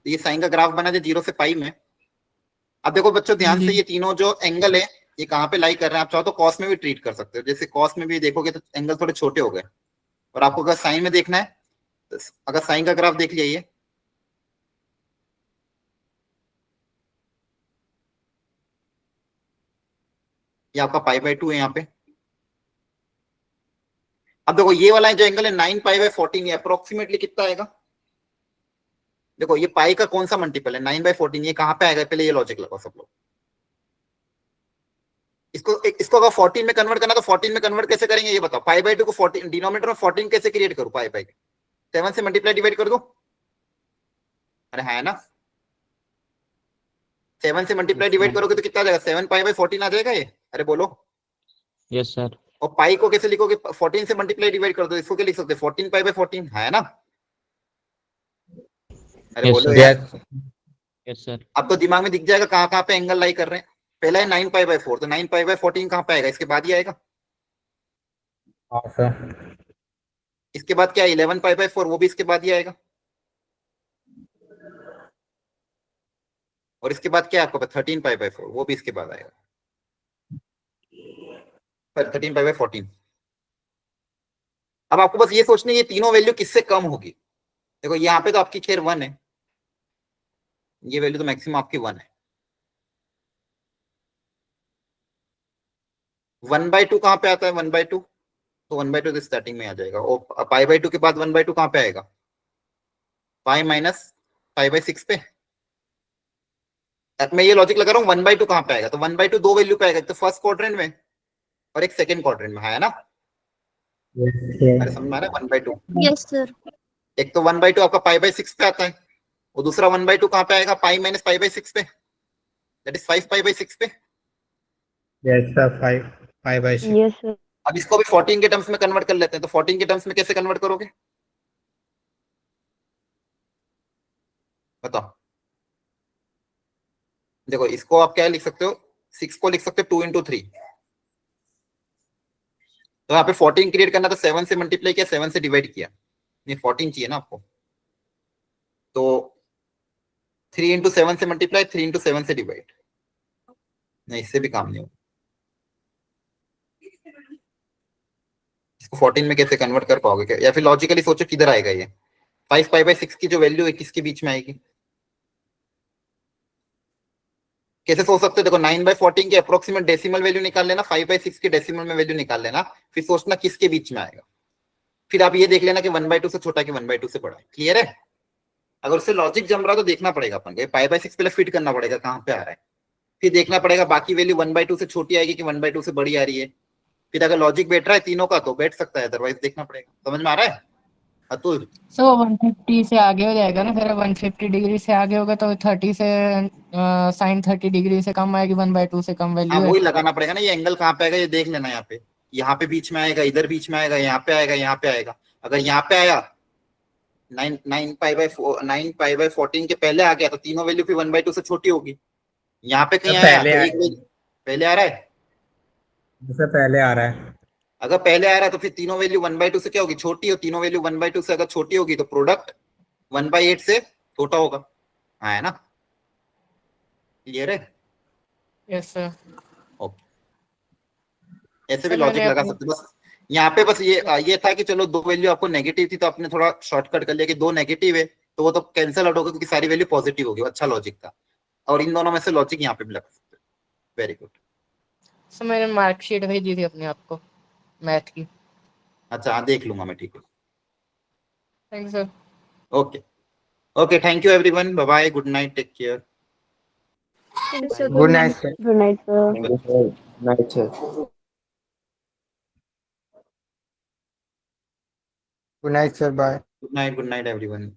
तो ये साइन का ग्राफ बना दे 0 से पाई में। अब देखो बच्चों ध्यान से, ये तीनों जो एंगल है ये कहाँ पे लाई कर रहे हैं। आप चाहो तो कॉस में भी ट्रीट कर सकते हो। जैसे कॉस में भी देखोगे तो एंगल थोड़े छोटे हो गए, और आपको अगर साइन में देखना है तो अगर साइन का ग्राफ देख लिया ये आपका π/2 है यहाँ पे। अब देखो ये वाला जो एंगल है 9π/14, ये अप्रोक्सीमेटली कितना आएगा। देखो ये पाई का कौन सा मल्टीपल है, 9/14, ये कहाँ पे आएगा, पहले ये लॉजिक लगाओ सब लोग। इसको अगर 14 में कन्वर्ट करना तो 14 में कन्वर्ट कैसे करेंगे ये बताओ। π/2 को 14 डिनोमिनेटर में 14 कैसे क्रिएट करूं, पाई 7 से मल्टीप्लाई डिवाइड कर दो। अरे है ना, 7 से मल्टीप्लाई डिवाइड करोगे तो कितना आ जाएगा, 7π/14 आ जाएगा ये। अरे बोलो। Yes sir. और पाई को कैसे लिखोगे, 14 से मल्टीप्लाई डिवाइड कर दो। इसको क्या लिख सकते हैं, 14π/14 है ना। अरे Yes, बोलो sir. यार। Yes sir. आपको दिमाग में दिख जाएगा कहाँ कहाँ पे एंगल लाई कर रहे हैं। पहला है 9π/4, तो 9π/14 कहाँ पे आएगा, इसके बाद ही आएगा। हाँ सर। इसके बाद क्या है 11π/4, वो भी इसके बाद ही आएगा। और इसके बाद क्या है आपको 13π/4, वो भी इसके बाद आएगा। 13π/14। अब आपको बस ये सोचना है ये तीनों वैल्यू किससे कम होगी। देखो यहाँ पे तो आपकी खैर 1 है, ये वैल्यू तो मैक्सिमम आपकी 1 है। 1/2 कहाँ पे आता है, 1/2 तो 1/2 तो स्टार्टिंग में आ जाएगा। और π/2 के बाद 1/2 कहाँ पे आएगा, पाई माइनस π/6 पे। मैं ये लॉजिक लगा रहा हूँ 1/2 कहाँ पे आएगा, तो 1/2 दो वैल्यू पे आएगा, एक तो फर्स्ट क्वाड्रेंट में और एक सेकंड क्वाड्रेंट में, है ना। अरे समझ में आ रहा है 1/2। Yes sir. एक तो 1/2 आपका π/6 पे आता है, और दूसरा 1/2 कहाँ पे आएगा, पाई माइनस π/6 पे, दैट इज 5π/6 पे। Yes sir, 5/6। Yes sir. अब इसको भी 14 के टर्म्स में कन्वर्ट कर लेते हैं, तो 14 के टर्म्स में कैसे कन्वर्ट करोगे बताओ। देखो इसको आप क्या लिख सकते हो, 6 को लिख सकते हो 2 × 3। तो यहाँ पे 14 क्रिएट करना, तो 7 से मल्टीप्लाई किया, 7 से डिवाइड किया, ये 14 चाहिए ना आपको। तो 3 × 7 से मल्टीप्लाई, 3 × 7 से डिवाइड, नहीं इससे भी काम नहीं होगा। इसको 14 में कैसे कन्वर्ट कर पाओगे क्या, या फिर लॉजिकली सोचो किधर आएगा ये 5π/6 की जो वैल्यू है किसके बीच में आएगी। कैसे सोच सकते हो, देखो 9/14 के अप्रोक्सीमेट डेसिमल वैल्यू निकाल लेना, 5/6 के डेसिमल में वैल्यू निकाल लेना, फिर सोचना किसके बीच में आएगा। फिर आप ये देख लेना कि 1/2 से छोटा कि 1/2 से बड़ा है। क्लियर है। अगर उससे लॉजिक जम रहा तो देखना पड़ेगा अपन को, π/6 पहले फिट करना पड़ेगा कहाँ पे आ रहा है, फिर देखना पड़ेगा बाकी वैल्यू 1/2 से छोटी आएगी कि 1/2 से बड़ी आ रही है। फिर अगर लॉजिक बैठ रहा है तीनों का तो बैठ सकता है, अदरवाइज देखना पड़ेगा। समझ में आ रहा है अतुल। सो 150 से आगे हो जाएगा ना, फिर 150 डिग्री से आगे होगा तो 30 से साइन 30 डिग्री से कम आएगी, 1/2 से कम वैल्यू हाँ है। वही लगाना पड़ेगा ना, ये एंगल कहाँ पे आएगा ये देख लेना। यहाँ पे बीच में आएगा, इधर बीच में आएगा, यहाँ पे आएगा, यहाँ पे आएगा। अगर यहाँ पे आया 9π/14 के पहले आ गया तो तीनों वैल्यू फिर 1/2 से छोटी होगी। यहाँ पे कहीं आया तो एक पहले आ रहा है, जैसे पहले आ रहा है। अगर पहले आ रहा है तो फिर तीनों वैल्यू 1/2 से क्या होगी, छोटी हो। तीनों वैल्यू 1/2 से अगर छोटी होगी तो प्रोडक्ट 1/8 से छोटा होगा, हाँ है ना। क्लियर है। Yes sir. ओके, ऐसे भी लॉजिक लगा सकते हो। बस यहाँ पे बस ये था कि चलो दो वैल्यू आपको नेगेटिव थी तो आपने थोड़ा शॉर्टकट कर लिया कि दो नेगेटिव है तो वो तो कैंसिल आउट होगा क्योंकि सारी वैल्यू पॉजिटिव होगी। अच्छा लॉजिक था, और इन दोनों में से लॉजिक यहाँ पे भी लगा सकते हो। Very good. सर मैंने मार्कशीट भेजी थी अपने आपको मैथ की। अच्छा हाँ देख लूंगा मैं, ठीक है। Thank you sir. Okay okay, thank you everyone, bye bye, good night, take care. Thank you, sir. Good night sir. Good night, sir. Thank you, sir. Night, sir. Good night sir, bye. Good night everyone.